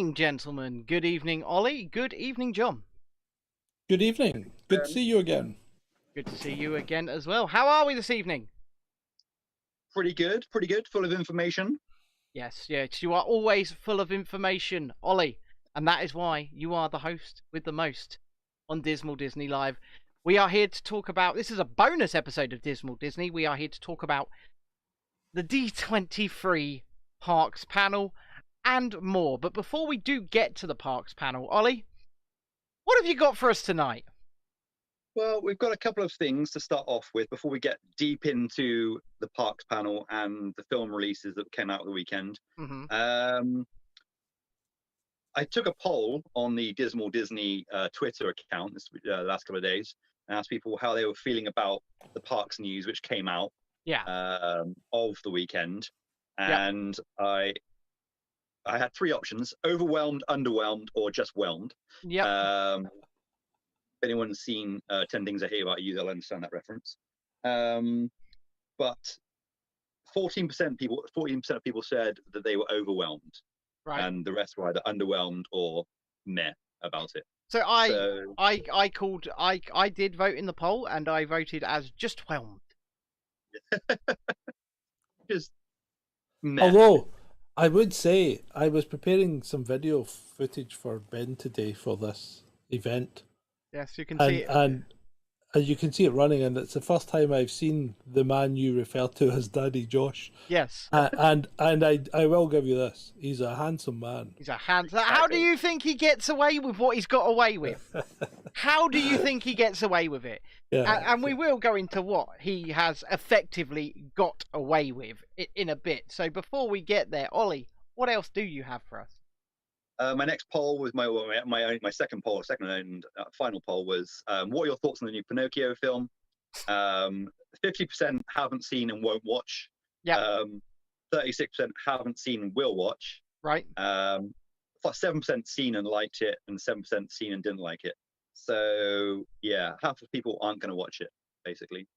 evening, gentlemen. Good evening, Ollie. Good evening, John. Good evening. Good to see you again. Good to see you again as well. How are we this evening? Pretty good. Full of information. Yes, you are always full of information, Ollie. And that is why you are the host with the most on Dismal Disney Live. We are here to talk about, this is a bonus episode of Dismal Disney. We are here to talk about the D23 Parks panel and more. But before we do get to the Parks panel, Ollie, what have you got for us tonight? Well, we've got a couple of things to start off with before we get deep into the Parks panel and the film releases that came out of the weekend. Mm-hmm. I took a poll on the Dismal Disney Twitter account this last couple of days and asked people how they were feeling about the parks news which came out of the weekend. And I had three options: overwhelmed, underwhelmed, or just whelmed. If anyone's seen 10 Things I Hate About You, they'll understand that reference. But 14% of people said that they were overwhelmed. Right. And the rest were either underwhelmed or meh about it. So I did vote in the poll, and I voted as just whelmed. Just meh. Although I would say I was preparing some video footage for Benn today for this event. Yes, you can see it. And you can see it running, and it's the first time I've seen the man you refer to as Daddy Josh. Yes. And I will give you this: he's a handsome man. He's a handsome. How do you think he gets away with what he's got away with? How do you think he gets away with it? Yeah. And we will go into what he has effectively got away with in a bit. So before we get there, Ollie, what else do you have for us? My next poll was my second poll, second and final poll was, what are your thoughts on the new Pinocchio film? 50% haven't seen and won't watch. 36% haven't seen and will watch. Right. 7% seen and liked it, and 7% seen and didn't like it. So yeah, half of people aren't going to watch it, basically.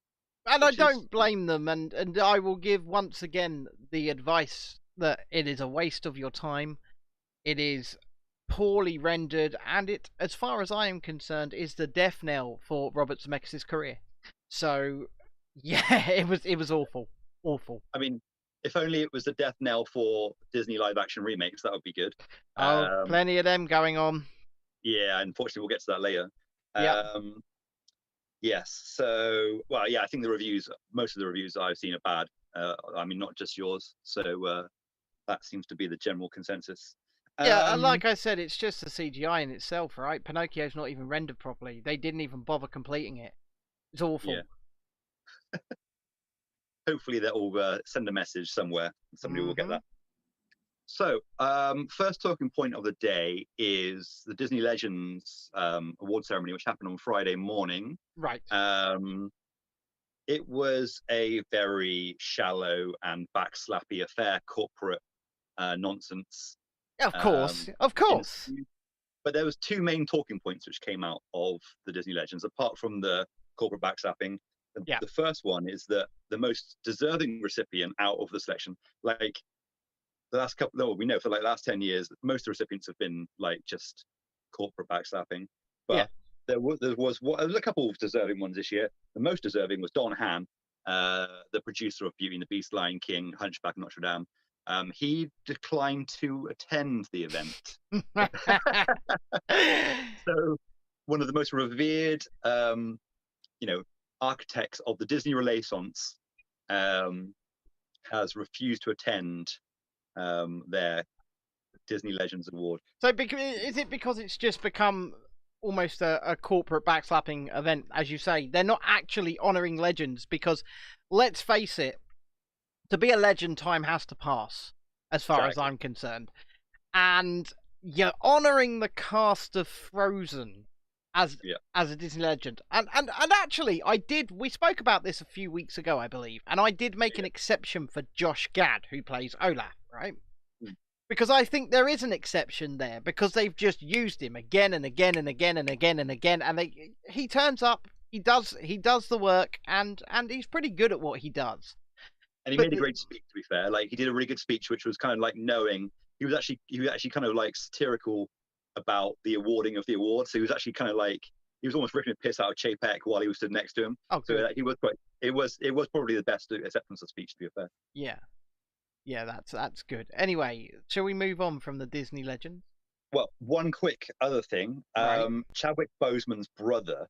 And I don't blame them, and I will give once again the advice that it is a waste of your time. It is poorly rendered, and it, as far as I am concerned, is the death knell for Robert Zemeckis' career. So, yeah, it was awful. I mean, if only it was the death knell for Disney live-action remakes, that would be good. Oh, plenty of them going on. Yeah, unfortunately, we'll get to that later. Yes, so, well, yeah, I think most of the reviews I've seen are bad. I mean, not just yours. So that seems to be the general consensus. Yeah, like I said, it's just the CGI in itself, right? Pinocchio's not even rendered properly. They didn't even bother completing it. It's awful. Yeah. Hopefully they'll send a message somewhere. Somebody will get that. So, first talking point of the day is the Disney Legends award ceremony, which happened on Friday morning. Right. It was a very shallow and backslappy affair, corporate nonsense. Of course. But there was two main talking points which came out of the Disney Legends, apart from the corporate backslapping. The first one is that the most deserving recipient out of the selection, like the last we know for like the last 10 years, most of the recipients have been like just corporate backslapping. But there was a couple of deserving ones this year. The most deserving was Don Hahn, the producer of Beauty and the Beast, Lion King, Hunchback of Notre Dame. He declined to attend the event. So one of the most revered, architects of the Disney Renaissance has refused to attend their Disney Legends Award. So is it because it's just become almost a corporate backslapping event, as you say? They're not actually honouring legends because, let's face it, to be a legend, time has to pass, as far as I'm concerned. And you're honouring the cast of Frozen as a Disney legend. And actually, we spoke about this a few weeks ago, I believe, and I did make an exception for Josh Gad, who plays Olaf, right? Because I think there is an exception there, because they've just used him again and again and again and again and again, and he turns up, he does the work, and he's pretty good at what he does. And he made a great speech, to be fair. Like, he did a really good speech, which was kind of like knowing he was actually kind of like satirical about the awarding of the awards. So he was actually kind of like, he was almost ripping a piss out of Chapek while he was stood next to him. Oh, so he was quite. It was probably the best acceptance of speech, to be fair. Yeah, that's good. Anyway, shall we move on from the Disney legends? Well, one quick other thing. Right. Chadwick Boseman's brother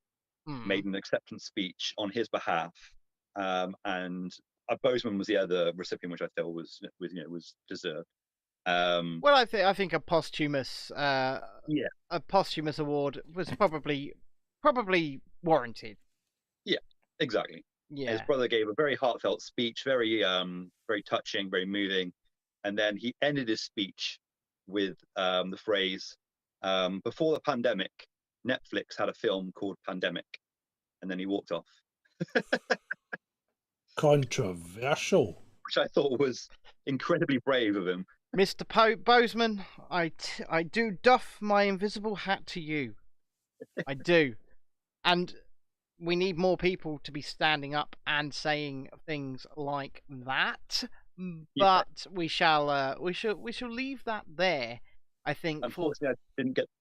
made an acceptance speech on his behalf, and Boseman was the other recipient, which I felt was deserved. Well, I think a posthumous award was probably warranted. Yeah, exactly. Yeah. His brother gave a very heartfelt speech, very touching, very moving, and then he ended his speech with the phrase, "Before the pandemic, Netflix had a film called Pandemic," and then he walked off. Controversial. Which I thought was incredibly brave of him. Mr. Boseman, I do doff my invisible hat to you. I do. And we need more people to be standing up and saying things like that. But we shall leave that there. I think. Unfortunately,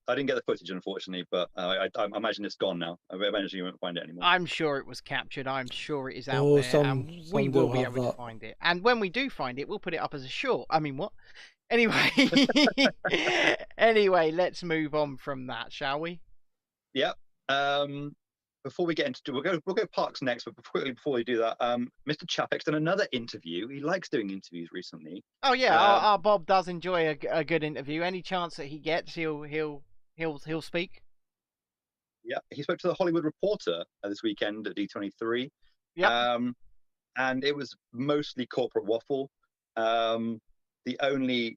I didn't get the footage, unfortunately, but I imagine it's gone now. I imagine you won't find it anymore. I'm sure it was captured. I'm sure it is out there, and we will be able to find it. And when we do find it, we'll put it up as a short. I mean, what? Anyway, let's move on from that, shall we? Yeah. Before we get into, we'll go parks next, but before we do that, Mr. Chapek's done another interview. He likes doing interviews recently. Oh yeah, our Bob does enjoy a good interview. Any chance that he gets, he'll speak. Yeah, he spoke to the Hollywood Reporter this weekend at D23. Yeah. And it was mostly corporate waffle. The only,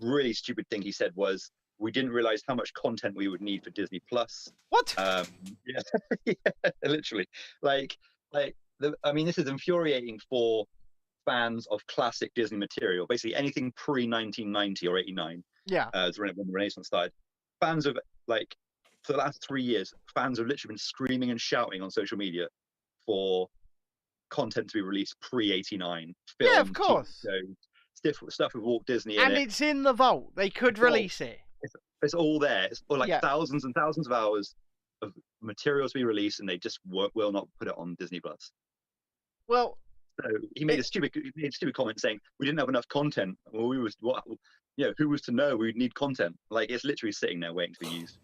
really stupid thing he said was, "We didn't realize how much content we would need for Disney Plus." What? Yeah, literally. This is infuriating for fans of classic Disney material. Basically, anything pre 1990 or 89. Yeah. When the Renaissance started. Fans of for the last 3 years, fans have literally been screaming and shouting on social media for content to be released pre 89. Yeah, of course. Stuff with Walt Disney and it's in the vault. They could release it. It's all there. It's thousands and thousands of hours of materials to be released, and they just will not put it on Disney Plus. Well, so he made a stupid comment saying we didn't have enough content. Well, who was to know we'd need content? It's literally sitting there waiting to be used.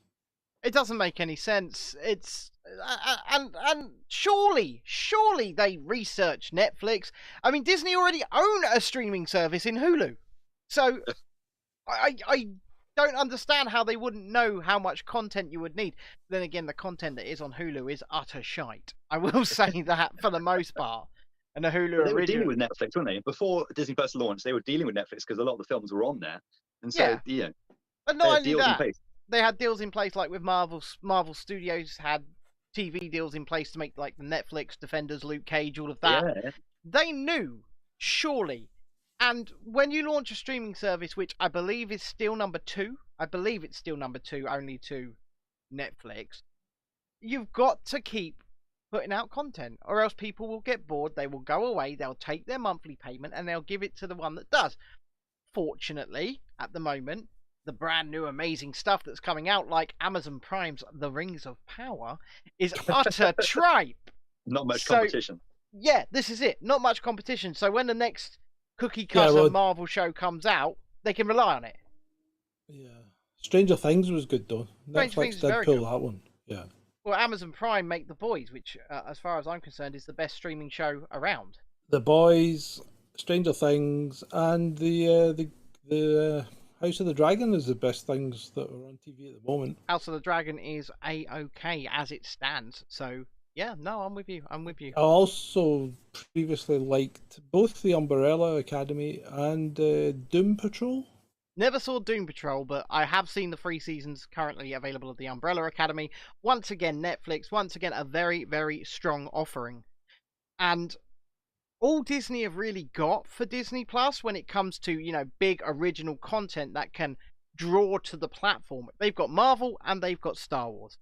It doesn't make any sense. It's and surely they research Netflix. I mean, Disney already own a streaming service in Hulu, so I don't understand how they wouldn't know how much content you would need. Then again, the content that is on Hulu is utter shite. I will say that for the most part. And the Hulu they were dealing with Netflix, weren't they? Before Disney Plus launched, they were dealing with Netflix because a lot of the films were on there, and so But not only that, they had deals in place like with Marvel. Marvel Studios had TV deals in place to make like the Netflix Defenders, Luke Cage, all of that. Yeah. They knew, surely. And when you launch a streaming service, which I believe is still number 2, only to Netflix, you've got to keep putting out content, or else people will get bored, they will go away, they'll take their monthly payment, and they'll give it to the one that does. Fortunately, at the moment, the brand new amazing stuff that's coming out, like Amazon Prime's The Rings of Power, is utter tripe. Not much competition. Yeah, this is it. Not much competition. So when the next cookie cutter Marvel show comes out, they can rely on it. Yeah. Stranger Things was good though. Netflix did pull that one. Yeah. Well, Amazon Prime make The Boys, which, as far as I'm concerned, is the best streaming show around. The Boys, Stranger Things, and the House of the Dragon is the best things that are on TV at the moment. House of the Dragon is A-OK as it stands. So, yeah, no, I'm with you. I also previously liked both the Umbrella Academy and Doom Patrol. Never saw Doom Patrol, but I have seen the 3 seasons currently available of the Umbrella Academy. Once again, Netflix. Once again, a very, very strong offering. And all Disney have really got for Disney Plus when it comes to, big original content that can draw to the platform. They've got Marvel and they've got Star Wars.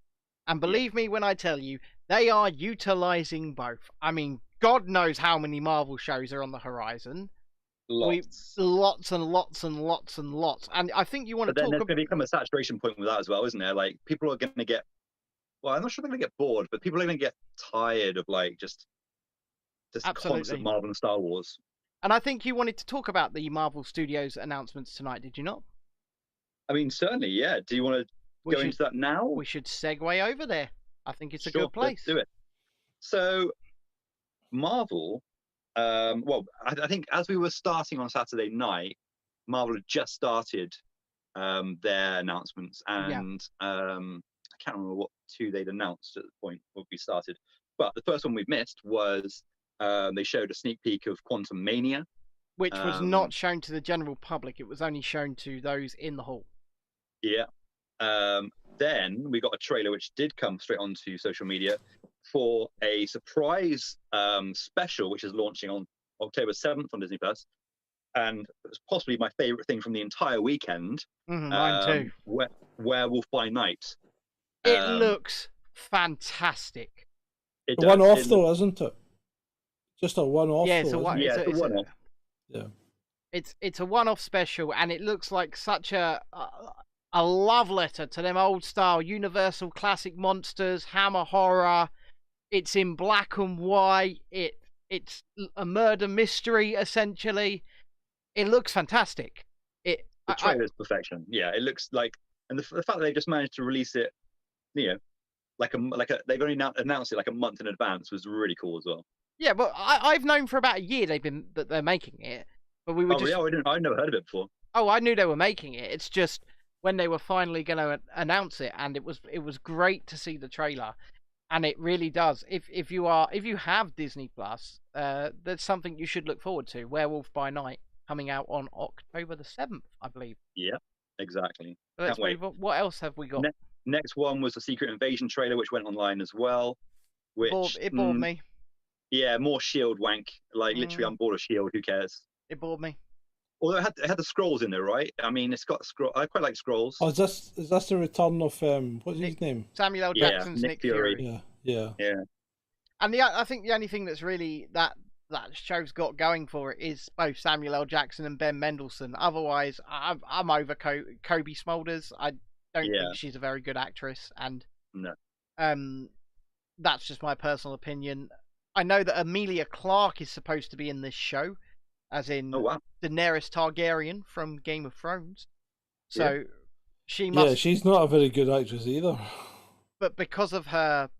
And believe me when I tell you, they are utilizing both. I mean, God knows how many Marvel shows are on the horizon. Lots and lots and lots and lots. And I think you want but to then talk there's about... going to become a saturation point with that as well, isn't there? Like, people are going to get, well, I'm not sure they're going to get bored, but people are going to get tired of like just constant Marvel and Star Wars. And I think you wanted to talk about the Marvel Studios announcements tonight, did you not? I mean, certainly, yeah. Do you want to go into that now? We should segue over there. I think it's a good place. Let's do it. So, Marvel, well, I think as we were starting on Saturday night, Marvel had just started their announcements, and I can't remember what two they'd announced at the point when we started. But the first one we missed was they showed a sneak peek of Quantum Mania, which was not shown to the general public. It was only shown to those in the hall. Yeah. Then we got a trailer which did come straight onto social media for a surprise special, which is launching on October 7th on Disney Plus, and it was possibly my favorite thing from the entire weekend. Mine too. Werewolf by Night. It looks fantastic. It's a one-off though, isn't it? Just a one-off. Yeah, it's a one-off. Yeah. It's a one-off special, and it looks like such a love letter to them old style Universal classic monsters, Hammer horror. It's in black and white. It's a murder mystery essentially. It looks fantastic. The trailer's perfection. Yeah, it looks like, and the fact that they just managed to release it, you know, they've only announced it like a month in advance was really cool as well. Yeah, but I've known for about a year that they're making it, but we were just... Really? I'd never heard of it before. Oh, I knew they were making it. It's just when they were finally going to announce it, and it was great to see the trailer, and it really does. If you have Disney Plus, that's something you should look forward to. Werewolf by Night coming out on October the 7th, I believe. Yeah, exactly. Can't wait. What else have we got? Next one was the Secret Invasion trailer, which went online as well. It bored me. Yeah, more Shield wank. Like, literally, I'm bored of Shield. Who cares? It bored me. Although it had the scrolls in there, right? I mean, it's got scroll. I quite like scrolls. Oh, is this the return of what's his name? Samuel L. Jackson's Nick Fury. Yeah. And I think the only thing that's really that show's got going for it is both Samuel L. Jackson and Ben Mendelsohn. Otherwise, I'm over Kobe Smulders. I don't think she's a very good actress, and no. That's just my personal opinion. I know that Emilia Clarke is supposed to be in this show, as in Daenerys Targaryen from Game of Thrones. So she must... Yeah, she's not a very good actress either. But because of her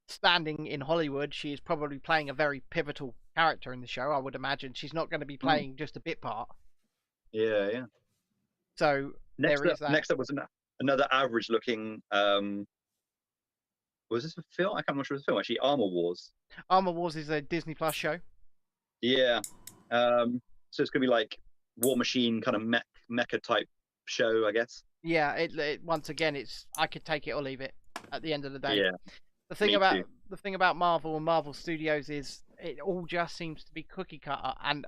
standing in Hollywood, she is probably playing a very pivotal character in the show, I would imagine. She's not going to be playing just a bit part. Yeah. So next up was another average-looking... was this a film? I can't remember if it was a film, actually. Armor Wars. Armor Wars is a Disney Plus show. Yeah. So it's going to be like War Machine kind of mecha type show, I guess. Yeah, it once again, I could take it or leave it at the end of the day. Yeah. The thing about Marvel and Marvel Studios is it all just seems to be cookie cutter, and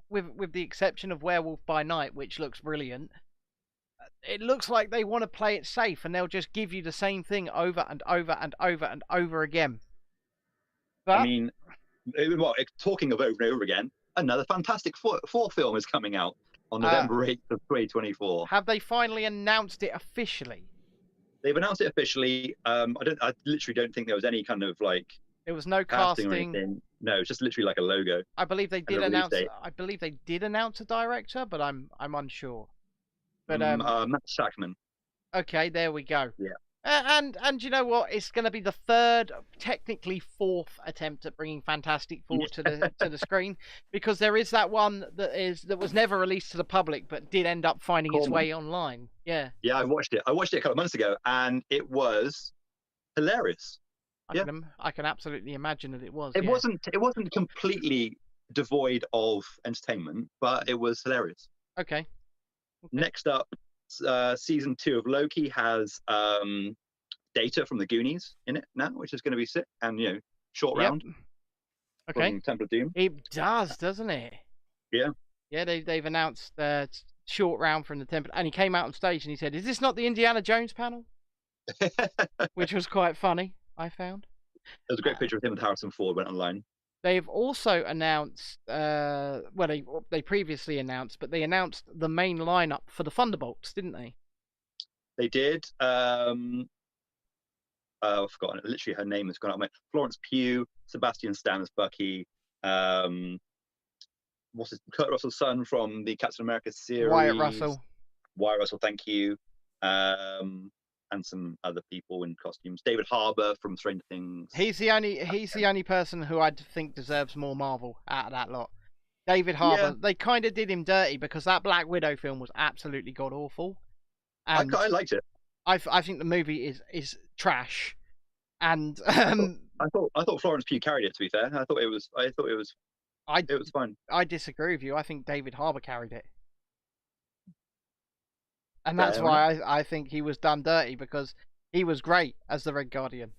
with the exception of Werewolf by Night, which looks brilliant, it looks like they want to play it safe, and they'll just give you the same thing over and over and over and over again. But, I mean, talking of over and over again, another Fantastic Four film is coming out on November 8th of 2024. Have they finally announced it officially? They've announced it officially. I literally don't think there was any kind of like... There was no casting. Or anything. No, it's just literally like a logo. I believe they did announce. I believe they did announce a director, but I'm unsure. But Matt Shackman. Okay, there we go. Yeah. And you know what? It's going to be the third, technically fourth attempt at bringing Fantastic Four to the screen, because there is that one that was never released to the public but did end up finding its way online. Yeah. Yeah, I watched it. I watched it a couple of months ago, and it was hilarious. I can absolutely imagine that it was. It wasn't completely devoid of entertainment, but it was hilarious. Okay. Next up, season 2 of Loki has Data from the Goonies in it now, which is going to be sick, and short round. Okay. From Temple of Doom. It does, doesn't it? Yeah. Yeah, they've announced short round from the Temple, and he came out on stage and he said, "Is this not the Indiana Jones panel?" Which was quite funny, I found. There's a great picture of him with Harrison Ford went online. They've also announced, well, they previously announced, but they announced the main lineup for the Thunderbolts, didn't they? They did. I've forgotten it. Literally, her name has gone out. Florence Pugh, Sebastian Stan as Bucky. What's his Kurt Russell's son from the Captain America series? Wyatt Russell. Wyatt Russell, thank you. And some other people in costumes. David Harbour from Stranger Things. He's the only person who I think deserves more Marvel out of that lot. David Harbour. Yeah. They kind of did him dirty because that Black Widow film was absolutely god awful. I liked it. I think the movie is trash. And I thought Florence Pugh carried it. To be fair, I thought it was fine. I disagree with you. I think David Harbour carried it. And that's why I think he was done dirty, because he was great as the Red Guardian.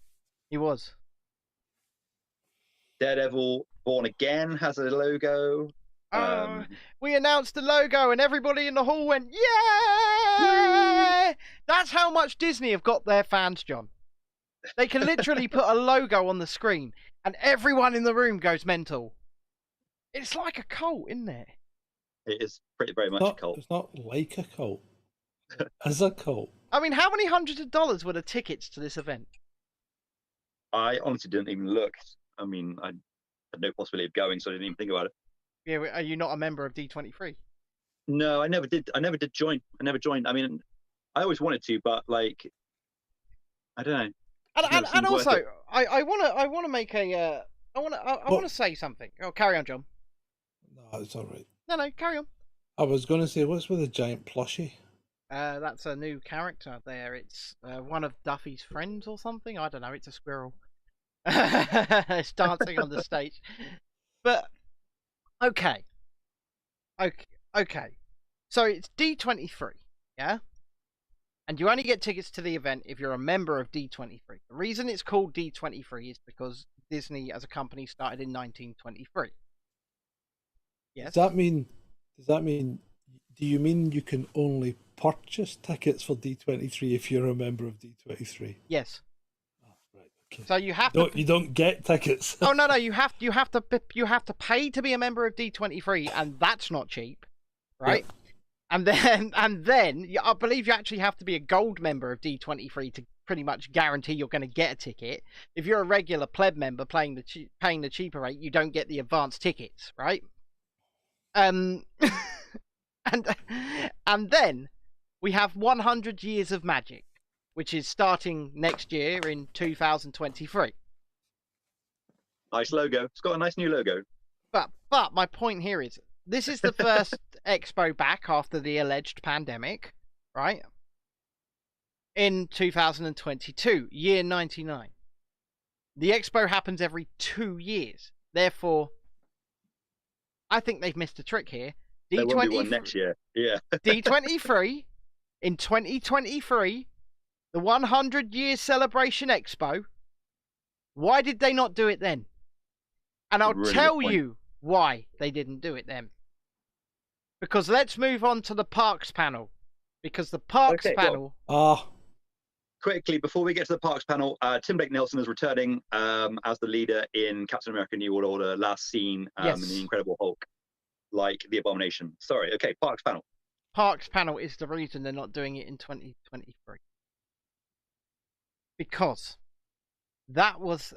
He was. Daredevil Born Again has a logo. We announced the logo and everybody in the hall went, yeah! That's how much Disney have got their fans, John. They can literally put a logo on the screen and everyone in the room goes mental. It's like a cult, isn't it? It is very much a cult. It's not like a cult. As a cult. I mean, how many hundreds of dollars were the tickets to this event? I honestly didn't even look. I mean, I had no possibility of going, so I didn't even think about it. Yeah, are you not a member of D23? No, I never did. I never did join. I never joined. I mean, I always wanted to, but like, I don't know. And also, I want to make a. I want to say something. Oh, carry on, John. No, it's all right. No, carry on. I was going to say, what's with the giant plushie? That's a new character there. It's one of Duffy's friends or something. I don't know. It's a squirrel. It's dancing on the stage. But okay. So it's D23, yeah? And you only get tickets to the event if you're a member of D23. The reason it's called D23 is because Disney as a company started in 1923. Yes. Does that mean, do you mean you can only purchase tickets for D23 if you're a member of D23? Yes. Oh, right, okay. So you have you don't get tickets. Oh no, you have to pay to be a member of D23, and that's not cheap, right? Yep. And then I believe you actually have to be a gold member of D23 to pretty much guarantee you're going to get a ticket. If you're a regular pleb member paying the cheaper rate, you don't get the advanced tickets, right? And then we have 100 Years of Magic, which is starting next year in 2023. Nice logo. It's got a nice new logo. But my point here is, this is the first expo back after the alleged pandemic, right? In 2022, year 99. The expo happens every 2 years. Therefore, I think they've missed a trick here. There won't be one next year. Yeah. D23 in 2023, the 100 year celebration expo. Why did they not do it then? And I'll tell you why they didn't do it then. Because let's move on to the parks panel. Because the parks panel. Quickly, before we get to the parks panel, Tim Blake Nelson is returning as the leader in Captain America: New World Order, last seen in the Incredible Hulk, like the Abomination. Sorry. Okay, parks panel. Parks panel is the reason they're not doing it in 2023. Because that was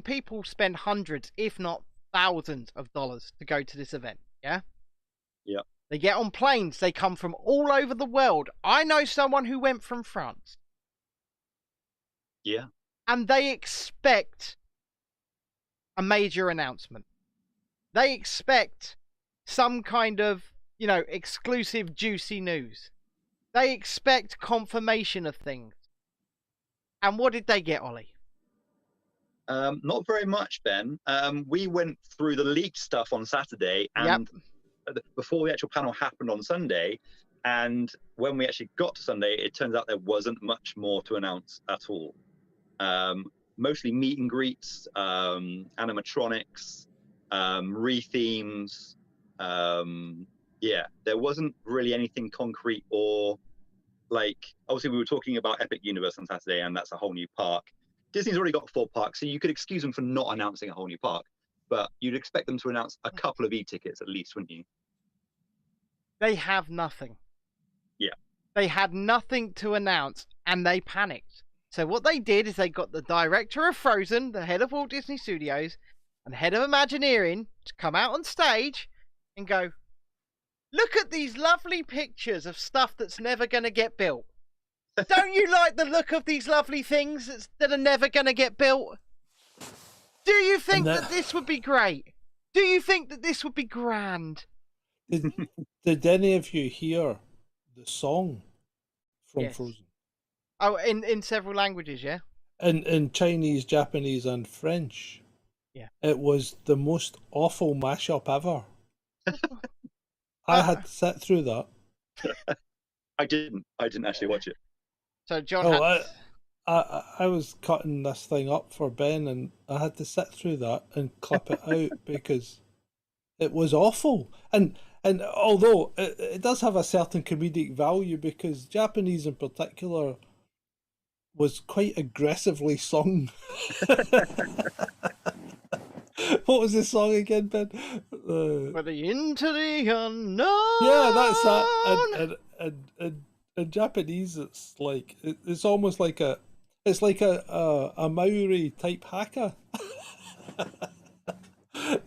people spend hundreds, if not thousands of dollars to go to this event, yeah? Yeah. They get on planes, they come from all over the world. I know someone who went from France. Yeah. And they expect a major announcement. They expect some kind of, exclusive juicy news. They expect confirmation of things. And what did they get, Ollie? Not very much, Ben. We went through the leaked stuff on Saturday, and before the actual panel happened on Sunday, and when we actually got to Sunday, it turns out there wasn't much more to announce at all. Mostly meet and greets, animatronics, re-themes. There wasn't really anything concrete or obviously we were talking about Epic Universe on Saturday, and that's a whole new park. Disney's already got 4 parks, so you could excuse them for not announcing a whole new park. but you'd expect them to announce a couple of e-tickets at least, wouldn't you? They have nothing. Yeah. They had nothing to announce, and they panicked. So what they did is they got the director of Frozen, the head of Walt Disney Studios, and the head of Imagineering to come out on stage and go, look at these lovely pictures of stuff that's never going to get built. Don't you like the look of these lovely things that are never going to get built? Do you think that this would be great? Do you think that this would be grand? Did any of you hear the song from Frozen? Oh, in several languages, yeah? In Chinese, Japanese, and French. Yeah. It was the most awful mashup ever. I had to sit through that. I didn't actually watch it. So John I was cutting this thing up for Ben, and I had to sit through that and clip it out because it was awful. And although it does have a certain comedic value, because Japanese in particular was quite aggressively sung. What was the song again, Ben? For the into the unknown. Yeah, that's that. And in Japanese, it's like it's almost like a Maori type haka.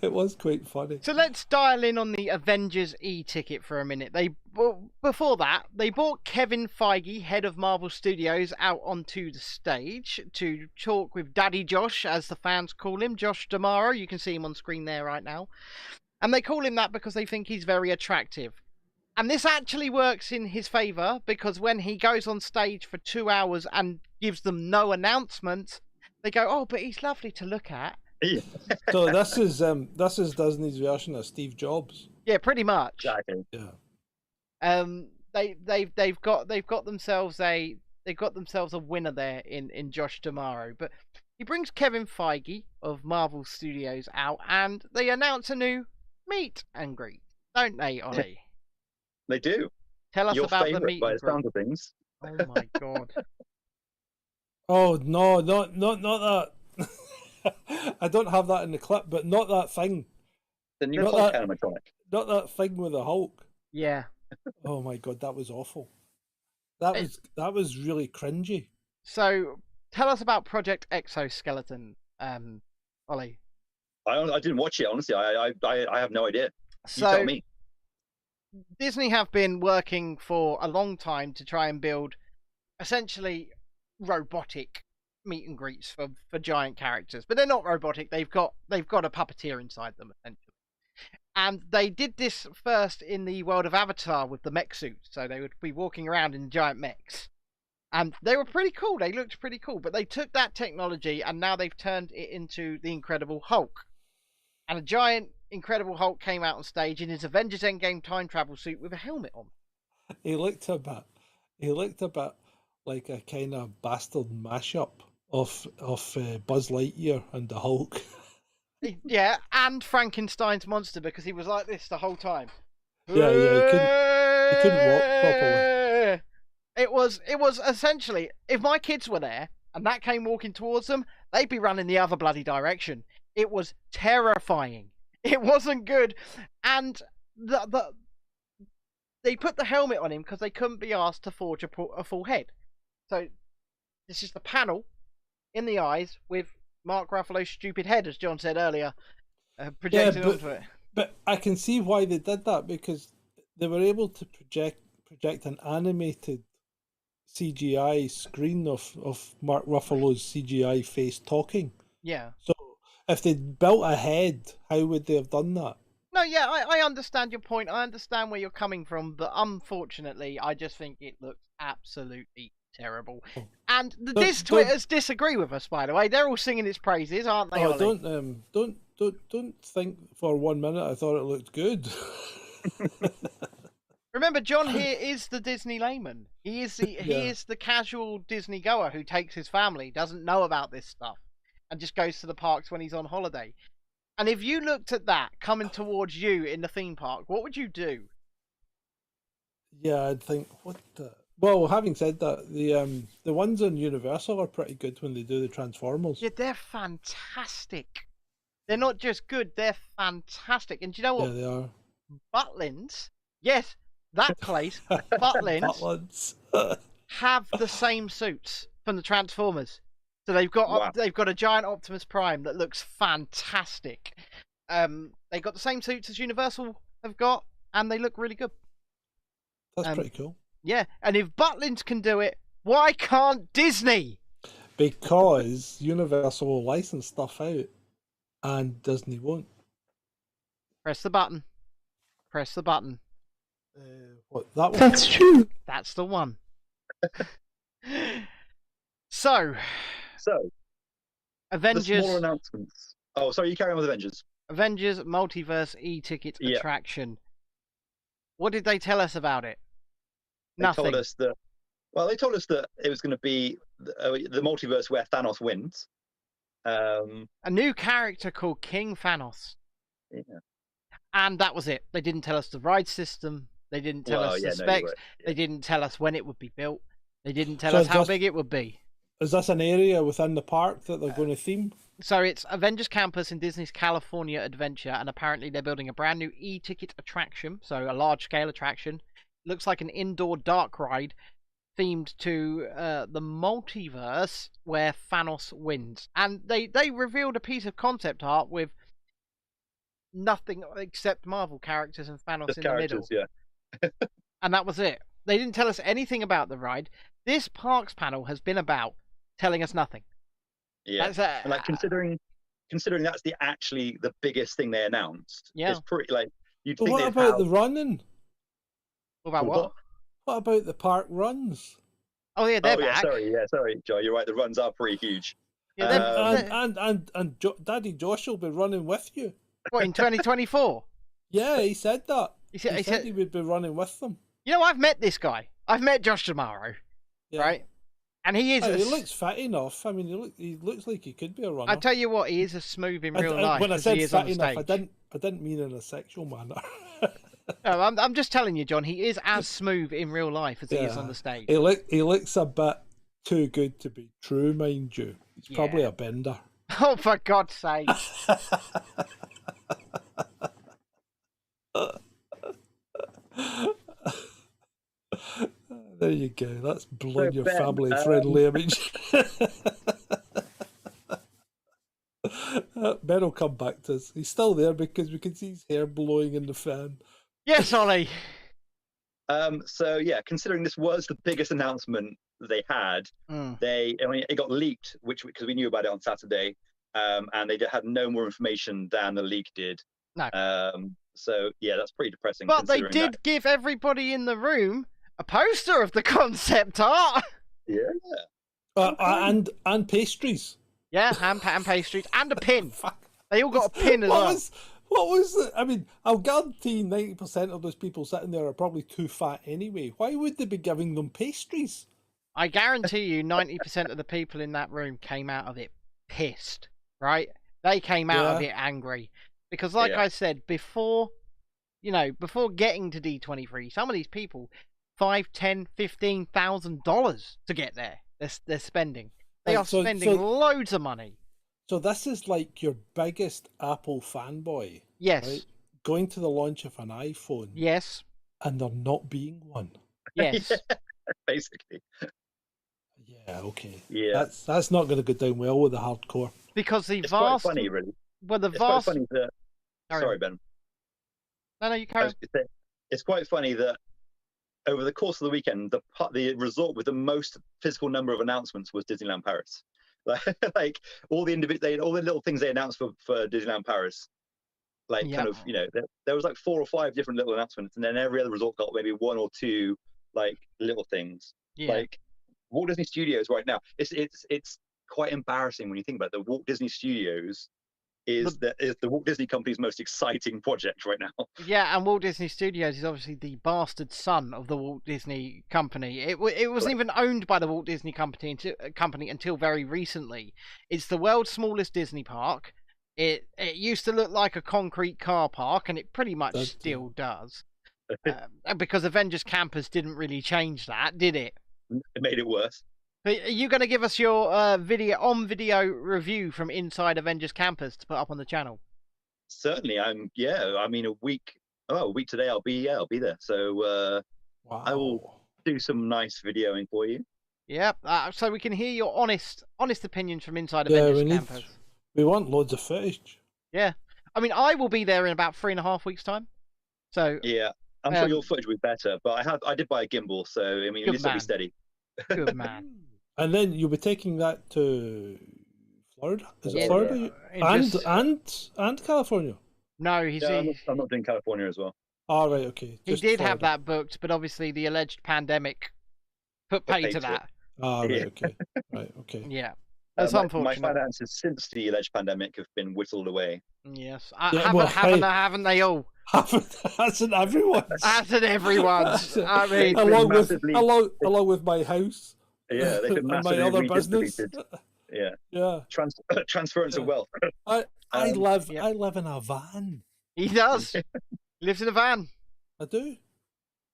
It was quite funny. So let's dial in on the Avengers e-ticket for a minute. Before that, they brought Kevin Feige, head of Marvel Studios, out onto the stage to talk with Daddy Josh, as the fans call him, Josh D'Amaro. You can see him on screen there right now. And they call him that because they think he's very attractive. And this actually works in his favour, because when he goes on stage for 2 hours and gives them no announcement, they go, oh, but he's lovely to look at. Yeah. So this is Disney's version of Steve Jobs. Yeah, pretty much. Exactly. Yeah. They've got themselves a winner there in Josh D'Amaro. But he brings Kevin Feige of Marvel Studios out, and they announce a new meet and greet, don't they, Ollie? They do. Tell us Your about the favourite, meet by and the sound greet. of things. Oh my god. Oh no, not that. I don't have that in the clip, but not that thing. The new Not Hulk that- animatronic. Not that thing with the Hulk. Yeah. Oh my god, that was awful. That was really cringy. So tell us about Project Exoskeleton, Ollie. I didn't watch it, honestly. I have no idea. You So tell me. Disney have been working for a long time to try and build essentially robotic meet and greets for giant characters, but they're not robotic. They've got a puppeteer inside them, essentially. And they did this first in the world of Avatar with the mech suits, so they would be walking around in giant mechs, and they were pretty cool. They looked pretty cool, but they took that technology and now they've turned it into the Incredible Hulk. And a giant Incredible Hulk came out on stage in his Avengers Endgame time travel suit with a helmet on. He looked a bit like a kind of bastard mashup of Buzz Lightyear and the Hulk. Yeah, and Frankenstein's monster, because he was like this the whole time. Yeah, he couldn't walk properly. It was essentially, if my kids were there and that came walking towards them, they'd be running the other bloody direction. It was terrifying. It wasn't good. And they put the helmet on him because they couldn't be asked to forge a full head. So this is the panel in the eyes with Mark Ruffalo's stupid head, as John said earlier, projected onto it. But I can see why they did that, because they were able to project an animated CGI screen of Mark Ruffalo's CGI face talking. Yeah. So if they'd built a head, how would they have done that? No, yeah, I understand your point. I understand where you're coming from, but unfortunately, I just think it looks absolutely terrible. And the Twitters disagree with us, by the way. They're all singing its praises, aren't they? Oh, Ollie? don't think for 1 minute I thought it looked good. Remember, John here is the Disney layman. He is the casual Disney goer who takes his family, doesn't know about this stuff, and just goes to the parks when he's on holiday. And if you looked at that coming towards you in the theme park, what would you do? Yeah, I'd think, what the... Well, having said that, the ones on Universal are pretty good when they do the Transformers. Yeah, they're fantastic. They're not just good, they're fantastic. And do you know what? Yeah, they are. Butlins, yes, that place, Butlins, have the same suits from the Transformers. So they've got a giant Optimus Prime that looks fantastic. They've got the same suits as Universal have got, and they look really good. That's pretty cool. Yeah, and if Butlins can do it, why can't Disney? Because Universal will license stuff out, and Disney won't. Press the button. Press the button. What, that one? That's true. That's the one. So, Avengers. The smaller announcements. Oh, sorry, you carry on with Avengers. Avengers Multiverse e-ticket attraction. What did they tell us about it? Nothing. They told us that it was going to be the multiverse where Thanos wins. A new character called King Thanos. Yeah. And that was it. They didn't tell us the ride system. They didn't tell us the specs. They didn't tell us when it would be built. They didn't tell us how big it would be. Is this an area within the park that they're going to theme? So it's Avengers Campus in Disney's California Adventure, and apparently they're building a brand new e-ticket attraction, so a large-scale attraction. Looks like an indoor dark ride themed to the multiverse where Thanos wins. And they revealed a piece of concept art with nothing except Marvel characters and Thanos in the middle. Yeah. And that was it. They didn't tell us anything about the ride. This parks panel has been about telling us nothing. Yeah. And like considering that's actually the biggest thing they announced. Yeah. It's pretty like you'd But think. what about the running? What about what? What about the park runs? Oh yeah, they're back. Sorry, Joe. You're right. The runs are pretty huge. Yeah, and Daddy Josh will be running with you. What, in 2024? Yeah, he said that. He said he would be running with them. You know, I've met this guy. I've met Josh tomorrow, right? And he is. He looks fat enough. I mean, he looks like he could be a runner. I tell you what, he is as smooth in real life. When I said fat enough, I didn't mean in a sexual manner. No, I'm just telling you, John. He is as smooth in real life as he is on the stage. He looks a bit too good to be true, mind you. He's probably a bender. Oh, for God's sake! There you go. That's blowing your family-friendly image. Ben will come back to us. He's still there because we can see his hair blowing in the fan. Yes, Ollie. So yeah, considering this was the biggest announcement they had, it got leaked, because we knew about it on Saturday, and they had no more information than the leak did. No. So yeah, that's pretty depressing. But they did give everybody in the room a poster of the concept art. Yeah. And pastries. Yeah, and pastries and a pin. They all got a pin as well. What was it? I mean, I'll guarantee 90% of those people sitting there are probably too fat anyway. Why would they be giving them pastries? I guarantee you 90% of the people in that room came out of it pissed, right? They came out of it angry. Because like I said, before getting to D23, some of these people, $5,000, $10,000, $15,000 to get there. They're spending. They are spending loads of money. So this is like your biggest Apple fanboy. Yes. Right? Going to the launch of an iPhone. Yes. And there not being one. Yes. Basically. Yeah, okay. Yeah. That's not going to go down well with the hardcore. Because it's quite funny, really. Well, it's quite funny that... Sorry, Ben. No, you carry on. It's quite funny that over the course of the weekend, the resort with the most physical number of announcements was Disneyland Paris. Like all the little things they announced for Disneyland Paris, kind of, there was like 4 or 5 different little announcements, and then every other resort got maybe 1 or 2 like little things. Yeah. Like Walt Disney Studios right now, it's quite embarrassing when you think about it. The Walt Disney Studios is the Walt Disney Company's most exciting project right now. Yeah, and Walt Disney Studios is obviously the bastard son of the Walt Disney Company. It wasn't even owned by the Walt Disney Company until very recently. It's the world's smallest Disney park. It used to look like a concrete car park, and it pretty much still does. Because Avengers Campus didn't really change that, did it? It made it worse. But are you going to give us your video review from inside Avengers Campus to put up on the channel? Certainly. I mean, a week today I'll be there. So wow. I will do some nice videoing for you. Yep. So we can hear your honest opinions from inside Avengers Campus. We want loads of footage. Yeah. I mean, I will be there in about 3.5 weeks' time. So yeah, I'm sure your footage will be better. But I did buy a gimbal, so I mean, this will be steady. Good man. And then you'll be taking that to Florida? Is it Florida? And California? No, I'm not doing California as well. Oh, right, okay. He did have that booked, but obviously the alleged pandemic put pay to that. Oh, right, okay. Right, okay. Yeah. That's unfortunate. My finances since the alleged pandemic have been whittled away. Yes. Haven't they all? Hasn't everyone? Hasn't everyone? I mean, along with my house. Yeah, they've been massively my other business. Yeah. Transference of wealth. I live in a van. He does. He lives in a van. I do.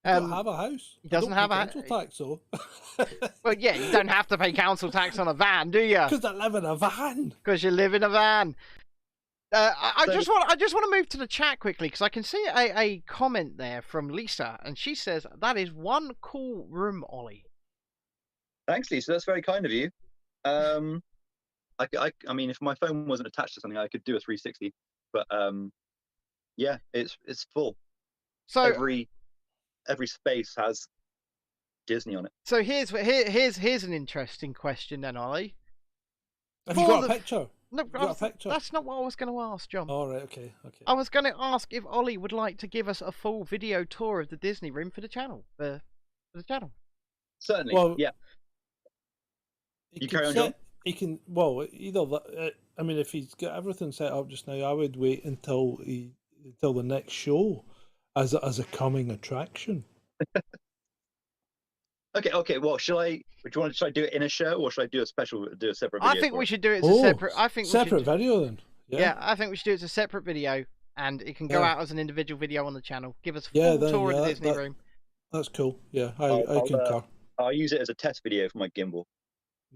I don't have a house. He doesn't have a council tax, though. Well, yeah, you don't have to pay council tax on a van, do you? Because I live in a van. Because you live in a van. I just want to move to the chat quickly because I can see a comment there from Lisa, and she says that is one cool room, Ollie. Thanks, Lisa. That's very kind of you. I mean, if my phone wasn't attached to something, I could do a 360. But yeah, it's full. So every space has Disney on it. So here's an interesting question then, Ollie. Have you got a picture? No, that's not what I was going to ask, John. All right, okay. I was going to ask if Ollie would like to give us a full video tour of the Disney room for the channel. For the channel. Certainly. Well, yeah. You carry on, John? He can. Well, either that. I mean, if he's got everything set up just now, I would wait until the next show, as a coming attraction. Okay. Well, should I do it in a show, or should I do a separate video? I think we should do it as a separate. I think separate video then. Yeah, I think we should do it as a separate video, and it can go out as an individual video on the channel. Give us a full tour of the Disney room. That's cool. Yeah, I concur. I'll use it as a test video for my gimbal.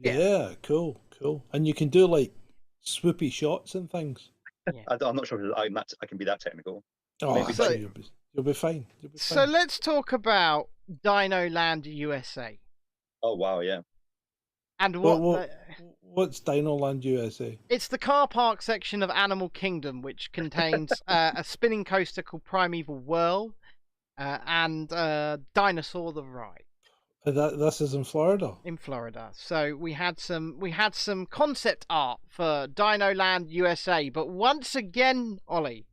Yeah, cool. And you can do like swoopy shots and things. Yeah. I'm not sure I can be that technical. Oh, you'll be fine. So let's talk about Dinoland USA. Oh wow, yeah. And what's Dinoland USA? It's the car park section of Animal Kingdom, which contains a spinning coaster called Primeval Whirl and Dinosaur the Ride. This is in Florida. In Florida. So we had some concept art for Dinoland USA, but once again, Ollie,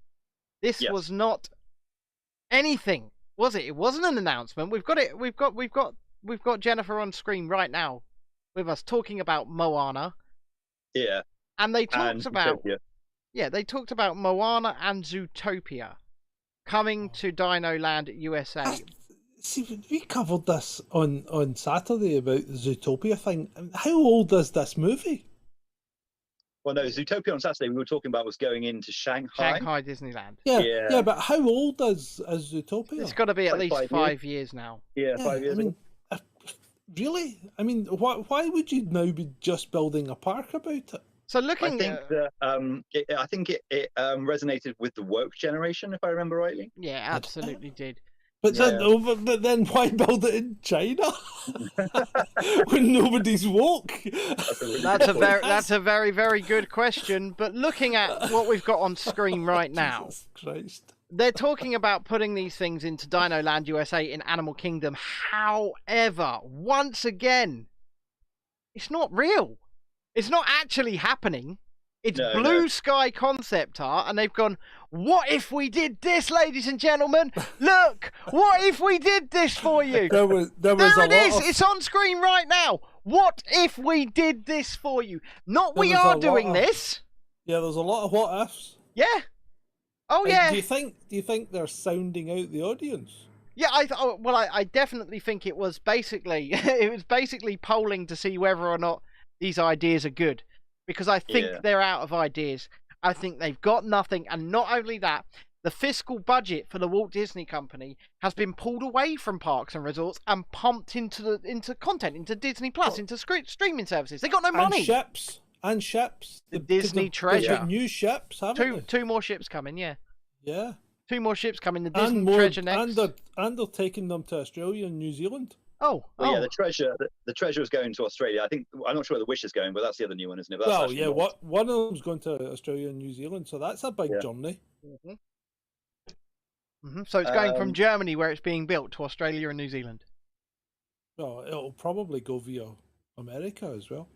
this was not anything, was it? It wasn't an announcement. We've got Jennifer on screen right now with us talking about Moana. Yeah. And they talked about Moana and Zootopia coming to Dinoland USA. See, we covered this on Saturday about the Zootopia thing. How old is this movie? Well, no, Zootopia on Saturday we were talking about was going into Shanghai. Shanghai Disneyland. Yeah, but how old is Zootopia? It's got to be at least 5 years now. Yeah, 5 years. I mean, really? I mean, why would you now be just building a park about it? So looking, I think it resonated with the woke generation, if I remember rightly. Yeah, absolutely did. But then why build it in China when nobody's woke? That's a very, very good question. But looking at what we've got on screen right now, Jesus Christ. They're talking about putting these things into Dinoland USA in Animal Kingdom. However, once again, it's not real. It's not actually happening. It's blue sky concept art, and they've gone, what if we did this, ladies and gentlemen? Look, what if we did this for you? There it is. It's on screen right now. What if we did this for you? Not we are doing this. Yeah, there's a lot of what ifs. Yeah. Oh yeah. Do you think they're sounding out the audience? Yeah, I definitely think it was basically polling to see whether or not these ideas are good. Because I think they're out of ideas. I think they've got nothing. And not only that, the fiscal budget for the Walt Disney Company has been pulled away from parks and resorts and pumped into content, into Disney Plus, into streaming services. They got no money. And ships. The Disney Treasure. They've got new ships, haven't they? Two more ships coming, yeah. Yeah. 2 more ships coming. The Disney Treasure next. And they're taking them to Australia and New Zealand. Well, yeah, the treasure is going to Australia. I'm not sure where the Wish is going, but that's the other new one, isn't it? Well, yeah, one of them's going to Australia and New Zealand, so that's a big journey. So it's going from Germany, where it's being built, to Australia and New Zealand. Well, it'll probably go via America as well.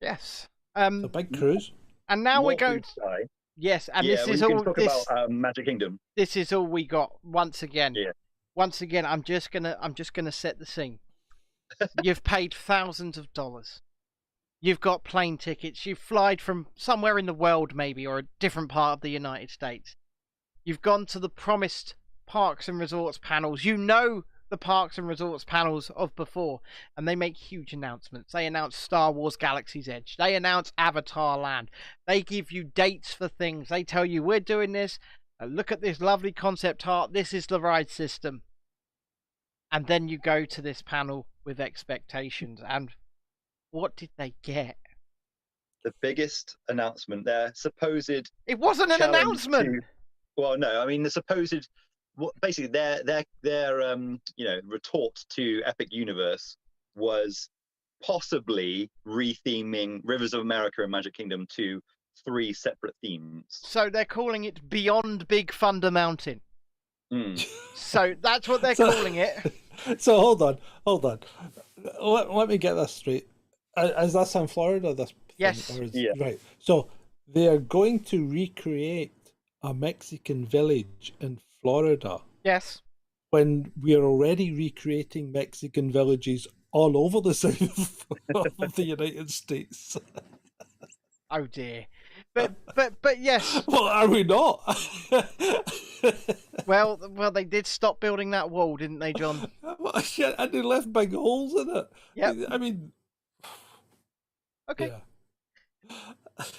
Yes. It's a big cruise. And now we're going. Yes, and this is all. Talk about Magic Kingdom. This is all we got once again. Yeah. Once again, I'm just gonna set the scene. You've paid thousands of dollars. You've got plane tickets. You've flown from somewhere in the world, maybe, or a different part of the United States. You've gone to the promised parks and resorts panels. You know the parks and resorts panels of before, and they make huge announcements. They announce Star Wars Galaxy's Edge. They announce Avatar Land. They give you dates for things. They tell you, we're doing this. Look at this lovely concept art. This is the ride system. And then you go to this panel with expectations. And what did they get? The biggest announcement, their supposed... It wasn't an announcement! Well, no, I mean, the supposed... Basically, their retort to Epic Universe was possibly retheming Rivers of America and Magic Kingdom to 3 separate themes. So they're calling it Beyond Big Thunder Mountain. So that's what they're calling it. So hold on. Let me get this straight. Is this in Florida? Yes. Yeah. Right. So they are going to recreate a Mexican village in Florida. Yes. When we are already recreating Mexican villages all over the south of the United States. Oh dear. But yes. Well, are we not? well, they did stop building that wall, didn't they, John? Well, shit, and they left big holes in it. Yeah. I mean. Okay. Yeah.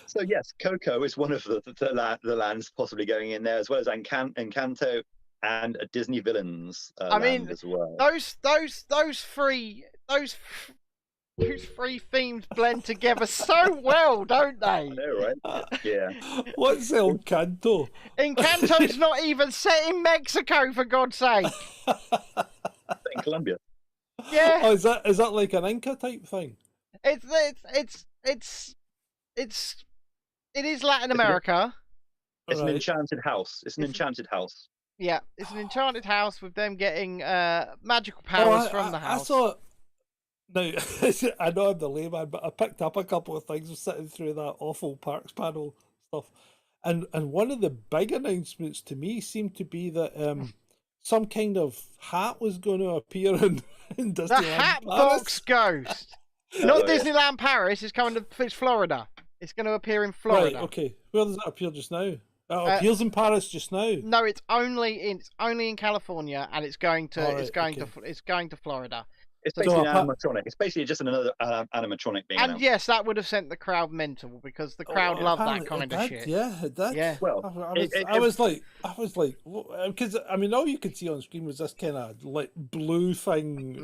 So yes, Coco is one of the lands possibly going in there, as well as Encanto and a Disney Villains land as well. Those three themes blend together so well, don't they? I know, right? Yeah. What's Encanto? Encanto's not even set in Mexico, for God's sake. In Colombia. Yeah. Oh, is that like an Inca type thing? It is Latin America. It's an enchanted house. It's an enchanted house. Yeah, it's an enchanted house with them getting magical powers from the house. Now, I know I'm the layman, but I picked up a couple of things sitting through that awful parks panel stuff. And one of the big announcements to me seemed to be that some kind of hat was going to appear in Disneyland The Hat Box Ghost! Not Disneyland Paris, it's Florida. It's going to appear in Florida. Right, okay. Where does it appear just now? It appears in Paris just now. No, it's only in California, and it's going to Florida. It's basically an animatronic. It's basically just another animatronic being announced. And yes, that would have sent the crowd mental, because the crowd loved that kind of shit. Yeah, it did. Yeah. Well, I was like, because I mean, all you could see on screen was this kind of like blue thing,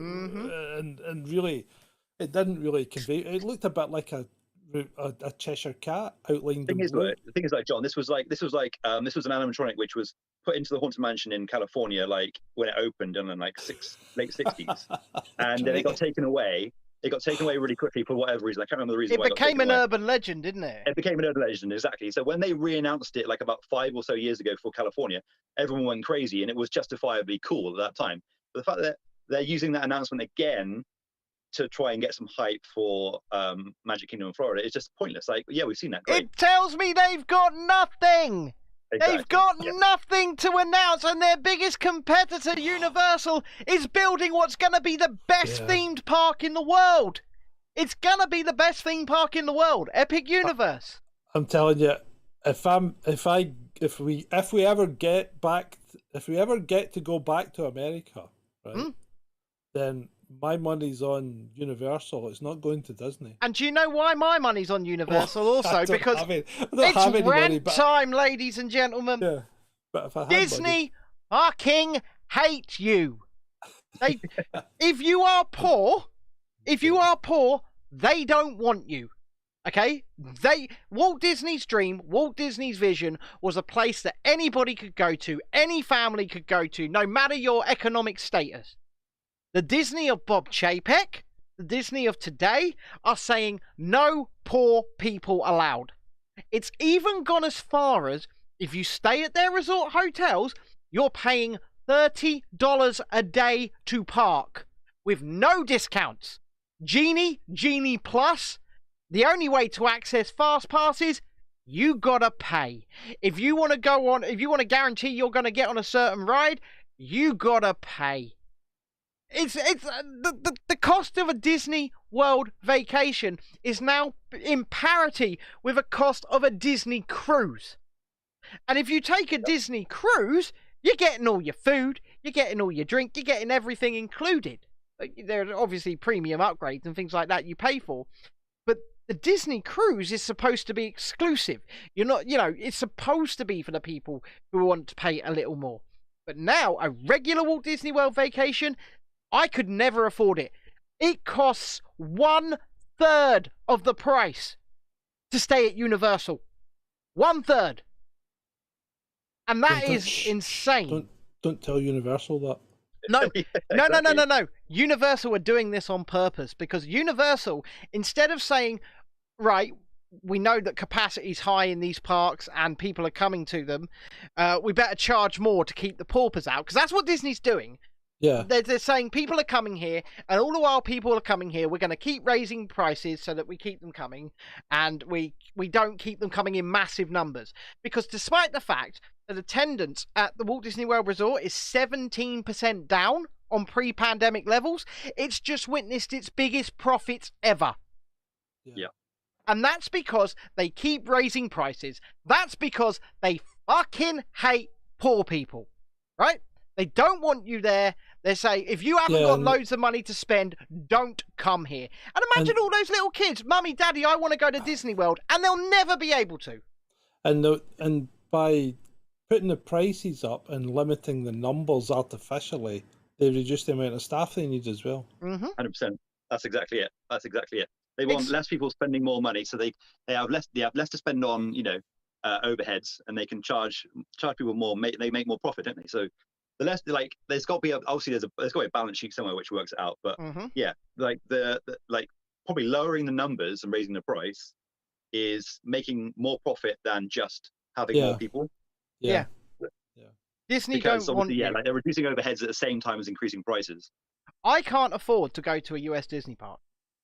and really, it didn't really convey. It looked a bit like a Cheshire cat outlined. The thing is, John, this was an animatronic which was put into the Haunted Mansion in California, like when it opened in like late 60s, and then it got taken away. It got taken away really quickly for whatever reason. I can't remember the reason. It became an urban legend, didn't it? It became an urban legend, exactly. So when they re-announced it, like about 5 or so years ago for California, everyone went crazy, and it was justifiably cool at that time. But the fact that they're using that announcement again to try and get some hype for Magic Kingdom in Florida is just pointless. Like, yeah, we've seen that. Great. It tells me they've got nothing. Exactly. They've got nothing to announce, and their biggest competitor, Universal, is building what's going to be the best themed park in the world. It's going to be the best theme park in the world, Epic Universe. I'm telling you, if we ever get to go back to America, right, then my money's on Universal. It's not going to Disney. And do you know why my money's on Universal also? Because it's rant time, ladies and gentlemen. Yeah. But if I had Disney fucking hate you. They, if you are poor, they don't want you. Okay? Walt Disney's dream, Walt Disney's vision was a place that anybody could go to, any family could go to, no matter your economic status. The Disney of Bob Chapek, the Disney of today, are saying no poor people allowed. It's even gone as far as, if you stay at their resort hotels, you're paying $30 a day to park with no discounts. Genie Plus, the only way to access fast passes, you gotta pay. If you want to guarantee you're gonna get on a certain ride, you gotta pay. It's the cost of a Disney World vacation is now in parity with a cost of a Disney cruise. And if you take a Disney cruise, you're getting all your food, you're getting all your drink, you're getting everything included. There are obviously premium upgrades and things like that you pay for. But the Disney cruise is supposed to be exclusive. It's supposed to be for the people who want to pay a little more. But now, a regular Walt Disney World vacation, I could never afford it. It costs 1/3 of the price to stay at Universal. 1/3. And that is insane. Don't tell Universal that. No, no. Universal are doing this on purpose, because Universal, instead of saying, right, we know that capacity is high in these parks and people are coming to them, we better charge more to keep the paupers out, because that's what Disney's doing. Yeah. They're saying people are coming here, and all the while people are coming here, we're going to keep raising prices so that we keep them coming, and we don't keep them coming in massive numbers. Because despite the fact that attendance at the Walt Disney World Resort is 17% down on pre-pandemic levels, it's just witnessed its biggest profits ever. Yeah. And that's because they keep raising prices. That's because they fucking hate poor people, right? They don't want you there. They say, if you haven't got loads of money to spend, don't come here. And imagine all those little kids, Mummy, Daddy, I want to go to Disney World, and they'll never be able to. And by putting the prices up and limiting the numbers artificially, they reduce the amount of staff they need as well. 100%. That's exactly it. They want less people spending more money, so they have less to spend on overheads, and they can charge people more. They make more profit, don't they? So the less, there's got to be obviously there's got to be a balance sheet somewhere which works it out. But probably lowering the numbers and raising the price is making more profit than just having more people. Yeah. Disney because don't want they're reducing overheads at the same time as increasing prices. I can't afford to go to a US Disney park.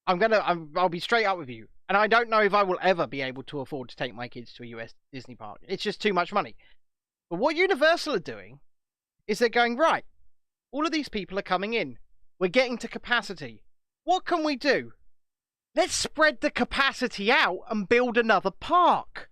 I'll be straight up with you, and I don't know if I will ever be able to afford to take my kids to a US Disney park. It's just too much money. But what Universal are doing is they're going, right, all of these people are coming in. We're getting to capacity. What can we do? Let's spread the capacity out and build another park.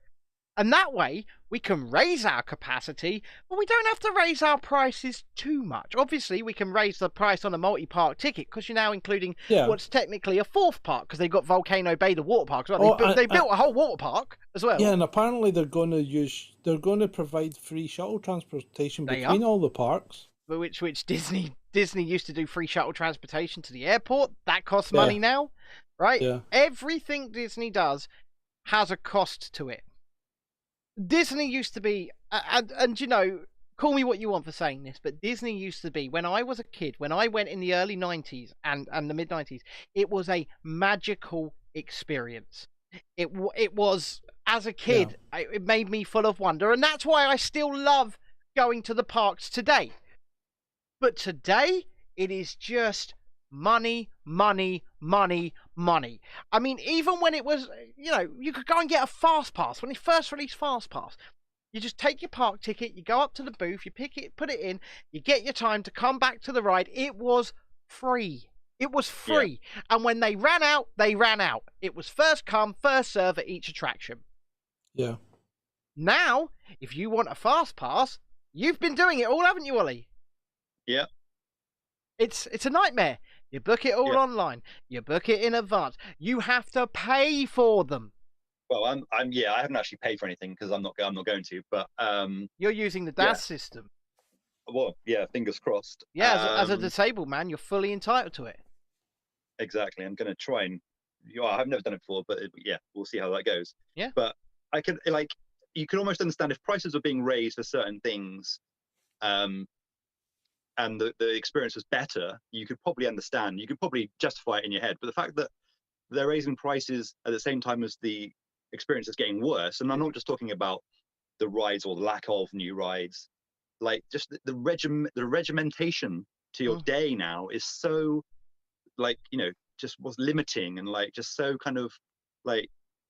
And that way, we can raise our capacity, but we don't have to raise our prices too much. Obviously, we can raise the price on a multi-park ticket, because you're now including what's technically a fourth park, because they've got Volcano Bay, the water park. Well. They built a whole water park as well. Yeah, and apparently they're going to provide free shuttle transportation between all the parks. Which Disney used to do free shuttle transportation to the airport. That costs money now, right? Yeah. Everything Disney does has a cost to it. Disney used to be, and call me what you want for saying this, but Disney used to be, when I was a kid, when I went in the early 90s and the mid 90s, it was a magical experience. It was, as a kid, it made me full of wonder, and that's why I still love going to the parks today. But today, it is just money. I mean, even when it was, you could go and get a fast pass. When they first released fast pass, you just take your park ticket, you go up to the booth, you pick it, put it in, you get your time to come back to the ride. It was free. And when they ran out, It was first come, first serve at each attraction. Yeah. Now, if you want a fast pass, you've been doing it all, haven't you, Ollie? Yeah. It's a nightmare. You book it all online. You book it in advance. You have to pay for them. Well, I haven't actually paid for anything because I'm not going to. But you're using the DAS system. Well, yeah, fingers crossed. Yeah, as a disabled man, you're fully entitled to it. Exactly. I'm going to try and. I've never done it before, but we'll see how that goes. Yeah. But I can you can almost understand if prices are being raised for certain things, and the experience was better, you could probably understand. You could probably justify it in your head. But the fact that they're raising prices at the same time as the experience is getting worse, and I'm not just talking about the rides or the lack of new rides, like just the regimentation to your day now is so just was limiting and just so kind of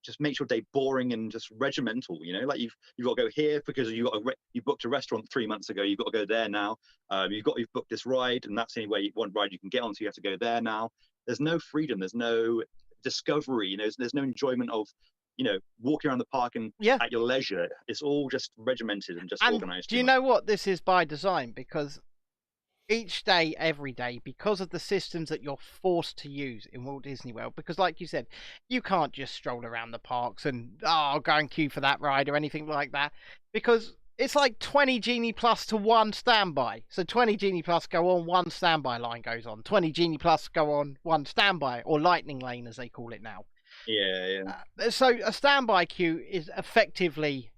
just makes your day boring and just regimental. You've got to go here because you booked a restaurant 3 months ago. You've got to go there now. You've booked this ride, and that's the only way one ride you can get on. So you have to go there now. There's no freedom. There's no discovery. There's no enjoyment of walking around the park and at your leisure. It's all just regimented and just organized. Do you know what this is by design? Because each day, every day, because of the systems that you're forced to use in Walt Disney World, because like you said, you can't just stroll around the parks and go and queue for that ride or anything like that, because it's like 20 Genie Plus to one standby. So 20 Genie Plus go on, one standby line goes on. 20 Genie Plus go on, one standby, or lightning lane as they call it now. So a standby queue is effectively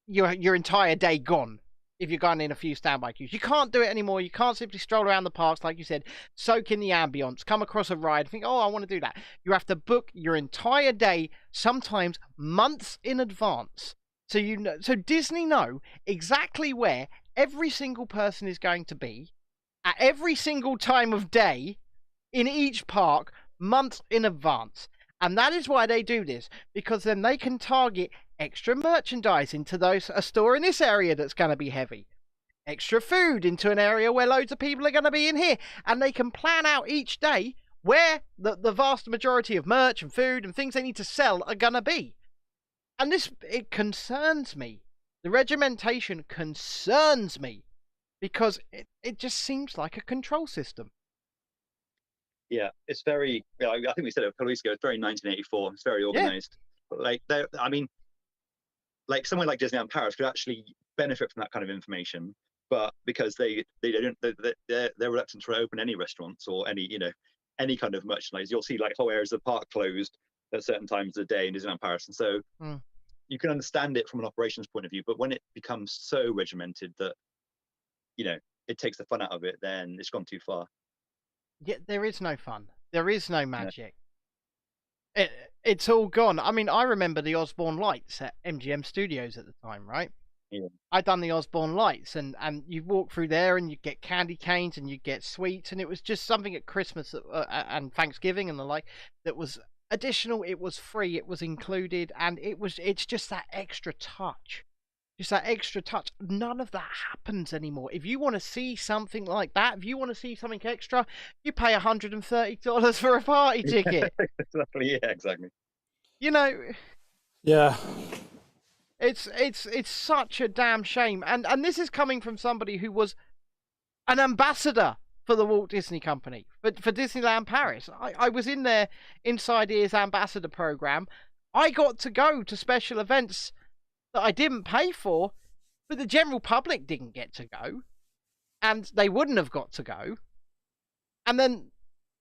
your entire day gone. If you're going in a few standby queues, you can't do it anymore. You can't simply stroll around the parks, like you said, soak in the ambience, come across a ride, think, I want to do that. You have to book your entire day, sometimes months in advance. So Disney know exactly where every single person is going to be at every single time of day in each park, months in advance. And that is why they do this, because then they can target extra merchandise into a store in this area that's going to be heavy, extra food into an area where loads of people are going to be in here, and they can plan out each day where the vast majority of merch and food and things they need to sell are going to be. And it concerns me. The regimentation concerns me because it just seems like a control system. Yeah, it's very. I think we said it a couple of weeks ago. It's very 1984. It's very organized. Yeah. But somewhere like Disneyland Paris could actually benefit from that kind of information, but because they're reluctant to open any restaurants or any kind of merchandise. You'll see whole areas of the park closed at certain times of the day in Disneyland Paris, and so you can understand it from an operations point of view. But when it becomes so regimented that it takes the fun out of it, then it's gone too far. Yeah, there is no fun. There is no magic. Yeah. It's all gone. I mean, I remember the Osborne Lights at MGM Studios at the time, right? Yeah. I'd done the Osborne Lights, and you walk through there and you get candy canes and you get sweets, and it was just something at Christmas and Thanksgiving and the like that was additional. It was free. It was included, and it's just that extra touch. Just that extra touch. None of that happens anymore. If you want to see something like that, if you want to see something extra, you pay $130 for a party ticket. Exactly. Yeah, exactly. Yeah. It's such a damn shame. And this is coming from somebody who was an ambassador for the Walt Disney Company, but for Disneyland Paris. I was in their Inside Ears ambassador program. I got to go to special events that I didn't pay for, but the general public didn't get to go, and they wouldn't have got to go. And then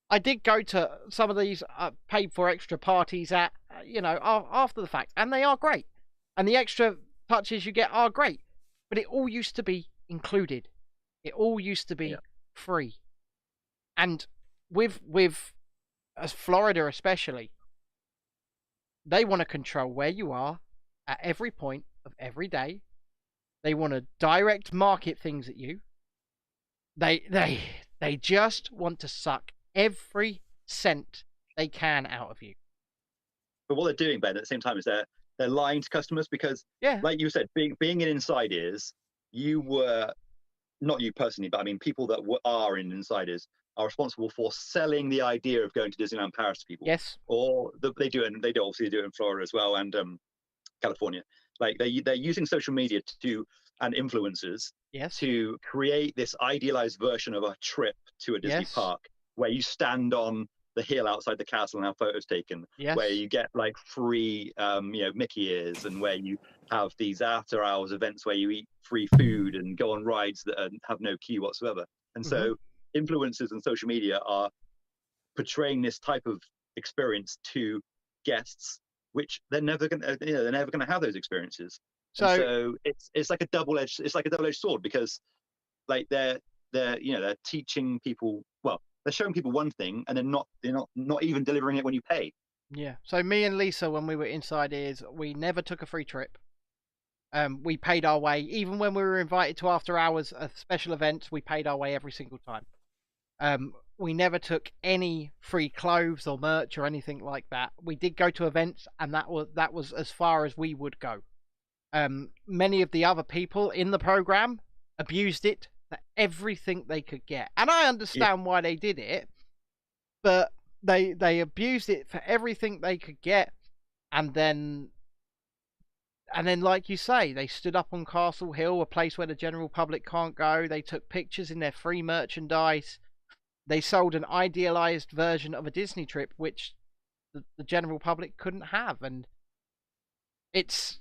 I did go to some of these paid for extra parties at after the fact, and they are great, and the extra touches you get are great, but it all used to be included. It all used to be free. And with Florida especially, they want to control where you are at every point of every day. They want to direct market things at you. They just want to suck every cent they can out of you. But what they're doing, Ben, at the same time is they're lying to customers, because like you said, being in Inside Ears, you were, not you personally, but I mean people that are in Inside Ears are responsible for selling the idea of going to Disneyland Paris to people. Yes. Or they obviously do it in Florida as well, and California. They're using social media and influencers to create this idealized version of a trip to a Disney park, where you stand on the hill outside the castle and have photos taken, where you get like free, Mickey ears, and where you have these after hours events where you eat free food and go on rides that have no queue whatsoever. And so influencers and social media are portraying this type of experience to guests, which they're never going to have those experiences. So it's like a double-edged sword, because like they're teaching people, well, they're showing people one thing and then they're not even delivering it when you pay. Yeah. So me and Lisa, when we were inside ears, we never took a free trip. We paid our way, even when we were invited to after hours special events. We paid our way every single time. We never took any free clothes or merch or anything like that. We did go to events, and that was as far as we would go. Many of the other people in the program abused it for everything they could get, and I understand why they did it, but they abused it for everything they could get, and then like you say, they stood up on Castle Hill, a place where the general public can't go. They took pictures in their free merchandise. They sold an idealized version of a Disney trip, which the general public couldn't have, and it's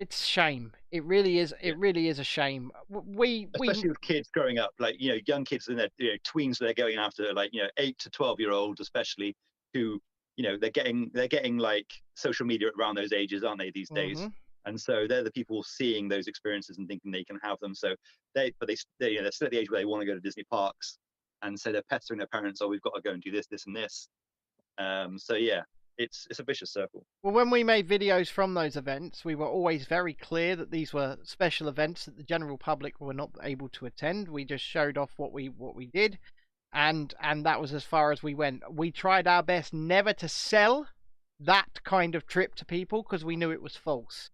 shame. It really is. It really is a shame. Especially with kids growing up, like young kids in their tweens, they're going after, like 8 to 12-year-olds, especially, who they're getting like social media around those ages, aren't they, these days? And so they're the people seeing those experiences and thinking they can have them. So they're still at the age where they want to go to Disney parks, and so they're pestering their parents, "Oh, we've got to go and do this, this, and this." So yeah, it's a vicious circle. Well, when we made videos from those events, we were always very clear that these were special events that the general public were not able to attend. We just showed off what we did, and that was as far as we went. We tried our best never to sell that kind of trip to people, because we knew it was false.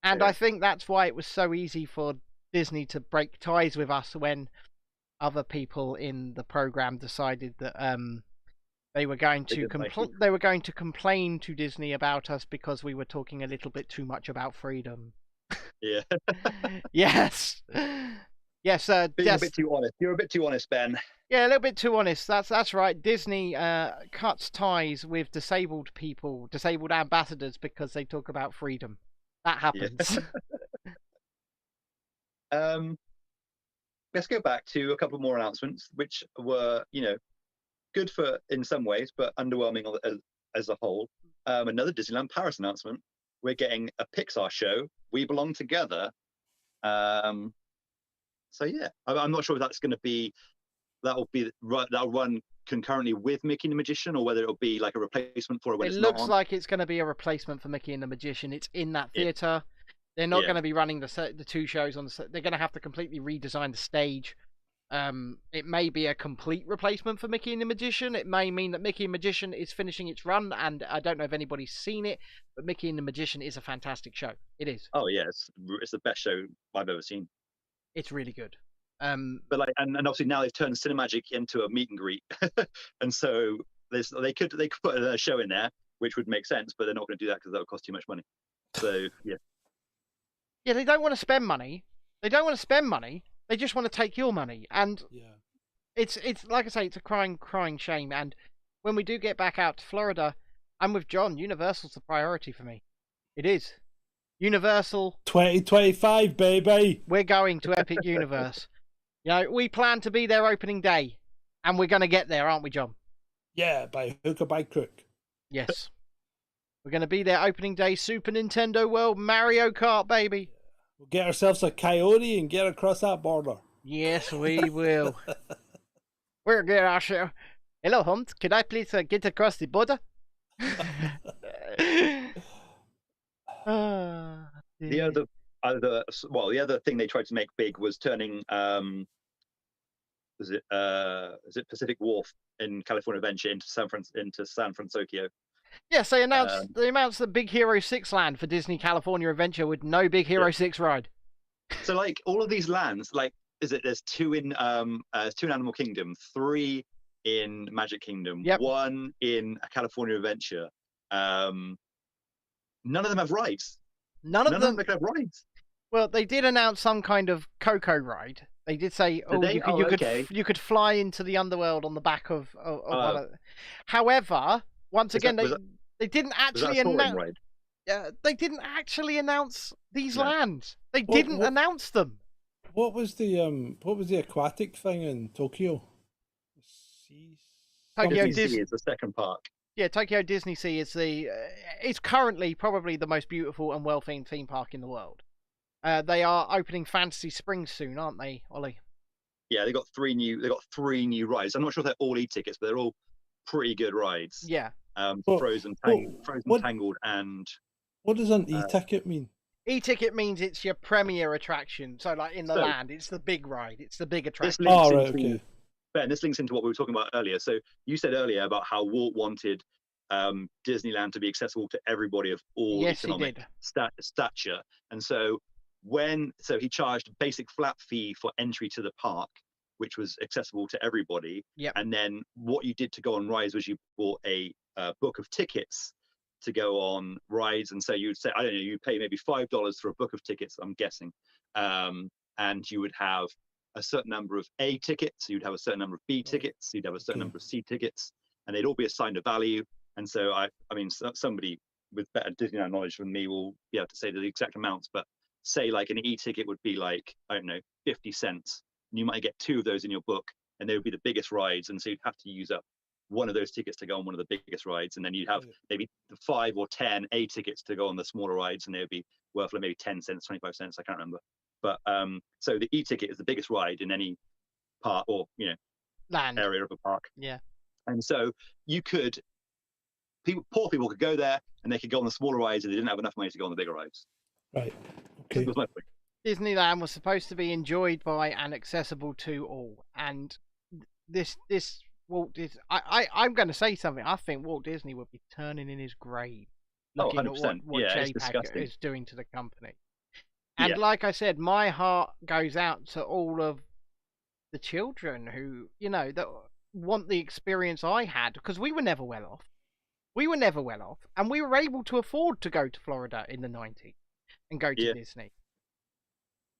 And I think that's why it was so easy for Disney to break ties with us when other people in the program decided that they were going to complain to Disney about us because we were talking a little bit too much about freedom. Yeah. Yes. Yes. Being a bit too honest. You're a bit too honest, Ben. Yeah, a little bit too honest. That's right. Disney cuts ties with disabled people, disabled ambassadors, because they talk about freedom. That happens. Yeah. Let's go back to a couple more announcements, which were, good in some ways, but underwhelming as a whole. Another Disneyland Paris announcement. We're getting a Pixar show, We Belong Together. So yeah, I'm not sure if that's going to be, that'll run concurrently with Mickey and the Magician, or whether it'll be like a replacement for it when it's not on. It looks like it's going to be a replacement for Mickey and the Magician. It's in that theater. They're not going to be running the two shows on the set. They're going to have to completely redesign the stage. It may be a complete replacement for Mickey and the Magician. It may mean that Mickey and Magician is finishing its run, and I don't know if anybody's seen it, but Mickey and the Magician is a fantastic show. It is. Oh yeah, it's the best show I've ever seen. It's really good. But like, and obviously now they've turned Cinemagic into a meet and greet, and so they could put a show in there, which would make sense, but they're not going to do that because that would cost too much money. So yeah. Yeah, they don't want to spend money. They just want to take your money, and it's like I say, it's a crying shame. And when we do get back out to Florida, I'm with John. Universal's the priority for me. It is. Universal 2025, baby. We're going to Epic Universe. We plan to be there opening day, and we're going to get there, aren't we, John? Yeah, by hook or by crook. Yes. We're going to be there opening day, Super Nintendo World, Mario Kart, baby. We'll get ourselves a coyote and get across that border. Yes, we will. We're going to ourselves. Hello, Hunt. Could I please get across the border? The other thing they tried to make big was turning is it Pacific Wharf in California Adventure into San Francisco. Yes, they announced the Big Hero 6 land for Disney California Adventure with no Big Hero 6 ride. So like all of these lands, like there's two in Animal Kingdom, 3 in Magic Kingdom, 1 in California Adventure. None of them have rides. None of them can have rides. Well, they did announce some kind of Coco ride, They did say, you could fly into the underworld on the back of one of. However, once again, they didn't actually announce. They didn't actually announce these lands. They didn't announce them. What was the aquatic thing in Tokyo? Tokyo Disney is the second park. Yeah, Tokyo Disney Sea is it's currently probably the most beautiful and well-themed theme park in the world. They are opening Fantasy Springs soon, aren't they, Ollie? Yeah, they got three new rides. I'm not sure if they're all e-tickets, but they're all pretty good rides. Yeah. Frozen, Tangled, and. What does an e-ticket mean? E-ticket means it's your premier attraction. So, like in the land, it's the big ride. It's the big attraction. Okay. Ben, this links into what we were talking about earlier. So you said earlier about how Walt wanted Disneyland to be accessible to everybody of all economic stature. And so he charged a basic flat fee for entry to the park, which was accessible to everybody. Yep. And then what you did to go on rides was you bought a book of tickets to go on rides. And so you would say, I don't know, you pay maybe $5 for a book of tickets, I'm guessing. And you would have a certain number of A tickets, you'd have a certain number of B tickets, you'd have a certain number of C tickets, and they'd all be assigned a value. And so I mean, somebody with better Disneyland knowledge than me will be able to say the exact amounts, but say like an E-ticket would be like, I don't know, 50 cents. And you might get 2 of those in your book, and they would be the biggest rides. And so you'd have to use up one of those tickets to go on one of the biggest rides. And then you'd have maybe 5 or 10 A tickets to go on the smaller rides, and they would be worth like maybe 10 cents, 25 cents, I can't remember. But so the E-ticket is the biggest ride in any park or, land area of a park. Yeah. And so poor people could go there and they could go on the smaller rides, and they didn't have enough money to go on the bigger rides. Right. Okay. That was my point. Disneyland was supposed to be enjoyed by and accessible to all, and this Walt Disney. I'm going to say something. I think Walt Disney would be turning in his grave looking at what JPEG is doing to the company. And like I said, my heart goes out to all of the children who, that want the experience I had, because we were never well off. And we were able to afford to go to Florida in the 90s and go to Disney.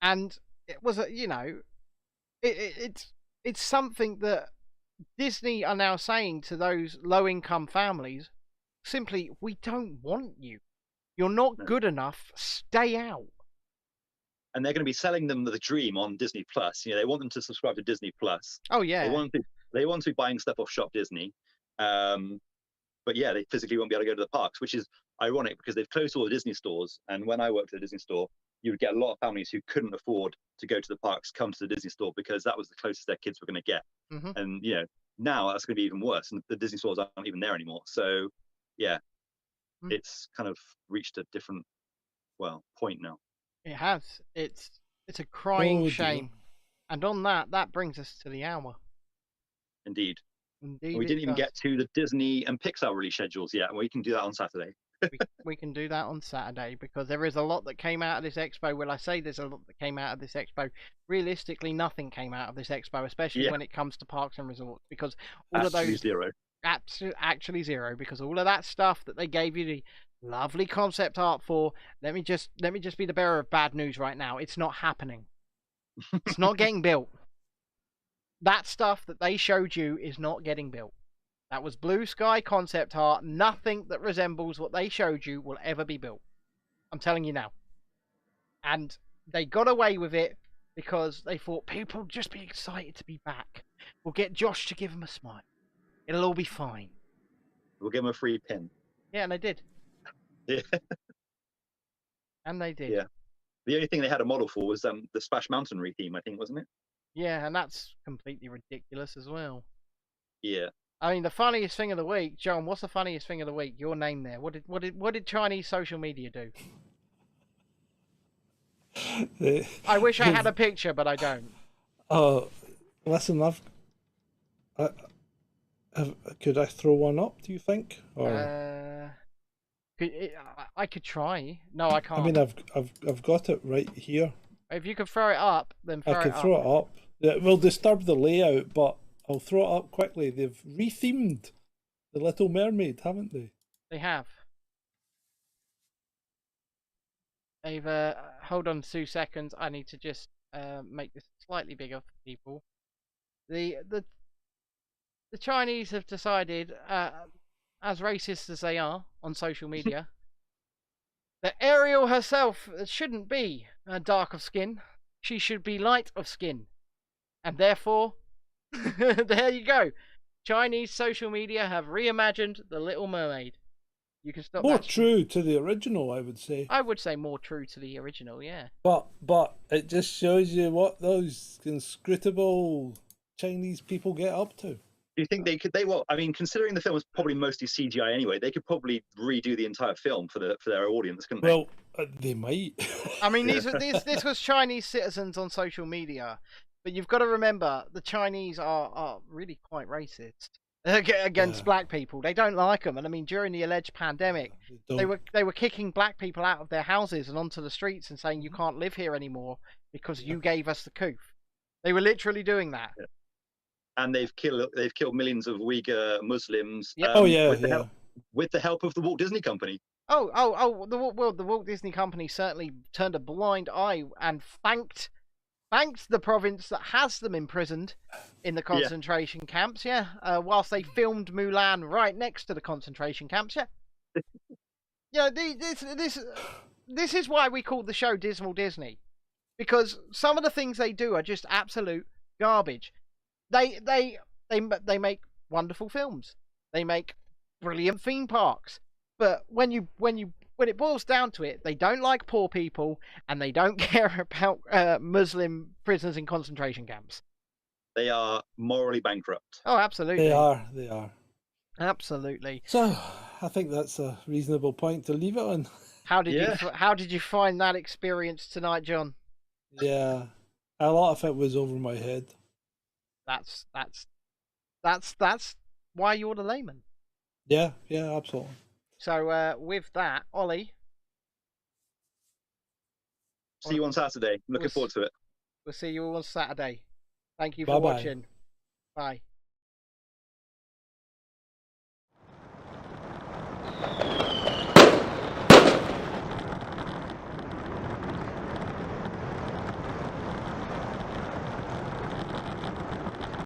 And it was it's something that Disney are now saying to those low-income families, simply, we don't want you. You're not good enough. Stay out. And they're going to be selling them the dream on Disney Plus. They want them to subscribe to Disney Plus. Oh yeah. They want to be buying stuff off Shop Disney. But yeah, they physically won't be able to go to the parks, which is ironic because they've closed all the Disney stores. And when I worked at a Disney store, you would get a lot of families who couldn't afford to go to the parks come to the Disney store because that was the closest their kids were going to get. Mm-hmm. And now that's going to be even worse, and the Disney stores aren't even there anymore. So yeah, it's kind of reached a different point now. It has. It's a crying shame. And on that brings us to the hour. Indeed. We didn't even get to the Disney and Pixar release schedules yet. We can do that on Saturday. we can do that on Saturday because there is a lot that came out of this expo. Well, I say there's a lot that came out of this expo. Realistically, nothing came out of this expo, especially when it comes to parks and resorts, because all of those zero. Actually zero, because all of that stuff that they gave you the lovely concept art for, let me just be the bearer of bad news right now. It's not happening. It's not getting built. That stuff that they showed you is not getting built. That was blue sky concept art. Nothing that resembles what they showed you will ever be built. I'm telling you now. And they got away with it because they thought people would just be excited to be back. We'll get Josh to give them a smile. It'll all be fine. We'll give them a free pin. Yeah, and they did. Yeah. And they did. Yeah. The only thing they had a model for was the Splash Mountain theme, I think, wasn't it? Yeah, and that's completely ridiculous as well. Yeah. I mean, the funniest thing of the week, John. What's the funniest thing of the week? Your name there. What did Chinese social media do? I wish I had a picture, but I don't. Oh, listen, could I throw one up? Do you think? Or I could try. No, I can't. I mean, I've got it right here. If you could throw it up, then I could throw it up. It will disturb the layout, but I'll throw it up quickly. They've rethemed the Little Mermaid, haven't they? They have. They've hold on 2 seconds. I need to just make this slightly bigger for people. The Chinese have decided, as racist as they are on social media, that Ariel herself shouldn't be dark of skin. She should be light of skin. And therefore, there you go. Chinese social media have reimagined The Little Mermaid. You can stop. More true to the original, I would say. I would say more true to the original, yeah. But it just shows you what those inscrutable Chinese people get up to. Do you think I mean, considering the film is probably mostly CGI anyway, they could probably redo the entire film for their audience, couldn't they? Well, they might. I mean, this was Chinese citizens on social media, but you've got to remember the Chinese are really quite racist against black people. They don't like them, and I mean, during the alleged pandemic, they were kicking black people out of their houses and onto the streets and saying you can't live here anymore because you gave us the coup. They were literally doing that. Yeah. And they've killed millions of Uyghur Muslims. Yep. With the help of the Walt Disney Company. The Walt Disney Company certainly turned a blind eye and thanked the province that has them imprisoned in the concentration camps. Yeah, whilst they filmed Mulan right next to the concentration camps. Yeah, this is why we call the show Dismal Disney, because some of the things they do are just absolute garbage. They make wonderful films. They make brilliant theme parks. But when it boils down to it, they don't like poor people and they don't care about Muslim prisoners in concentration camps. They are morally bankrupt. Oh, absolutely. They are. Absolutely. So, I think that's a reasonable point to leave it on. How did you find that experience tonight, John? Yeah, a lot of it was over my head. That's why you're the layman. Yeah, absolutely. So with that, Ollie, see you on Saturday. Looking forward to it. We'll see you on Saturday. Thank you for watching. Bye.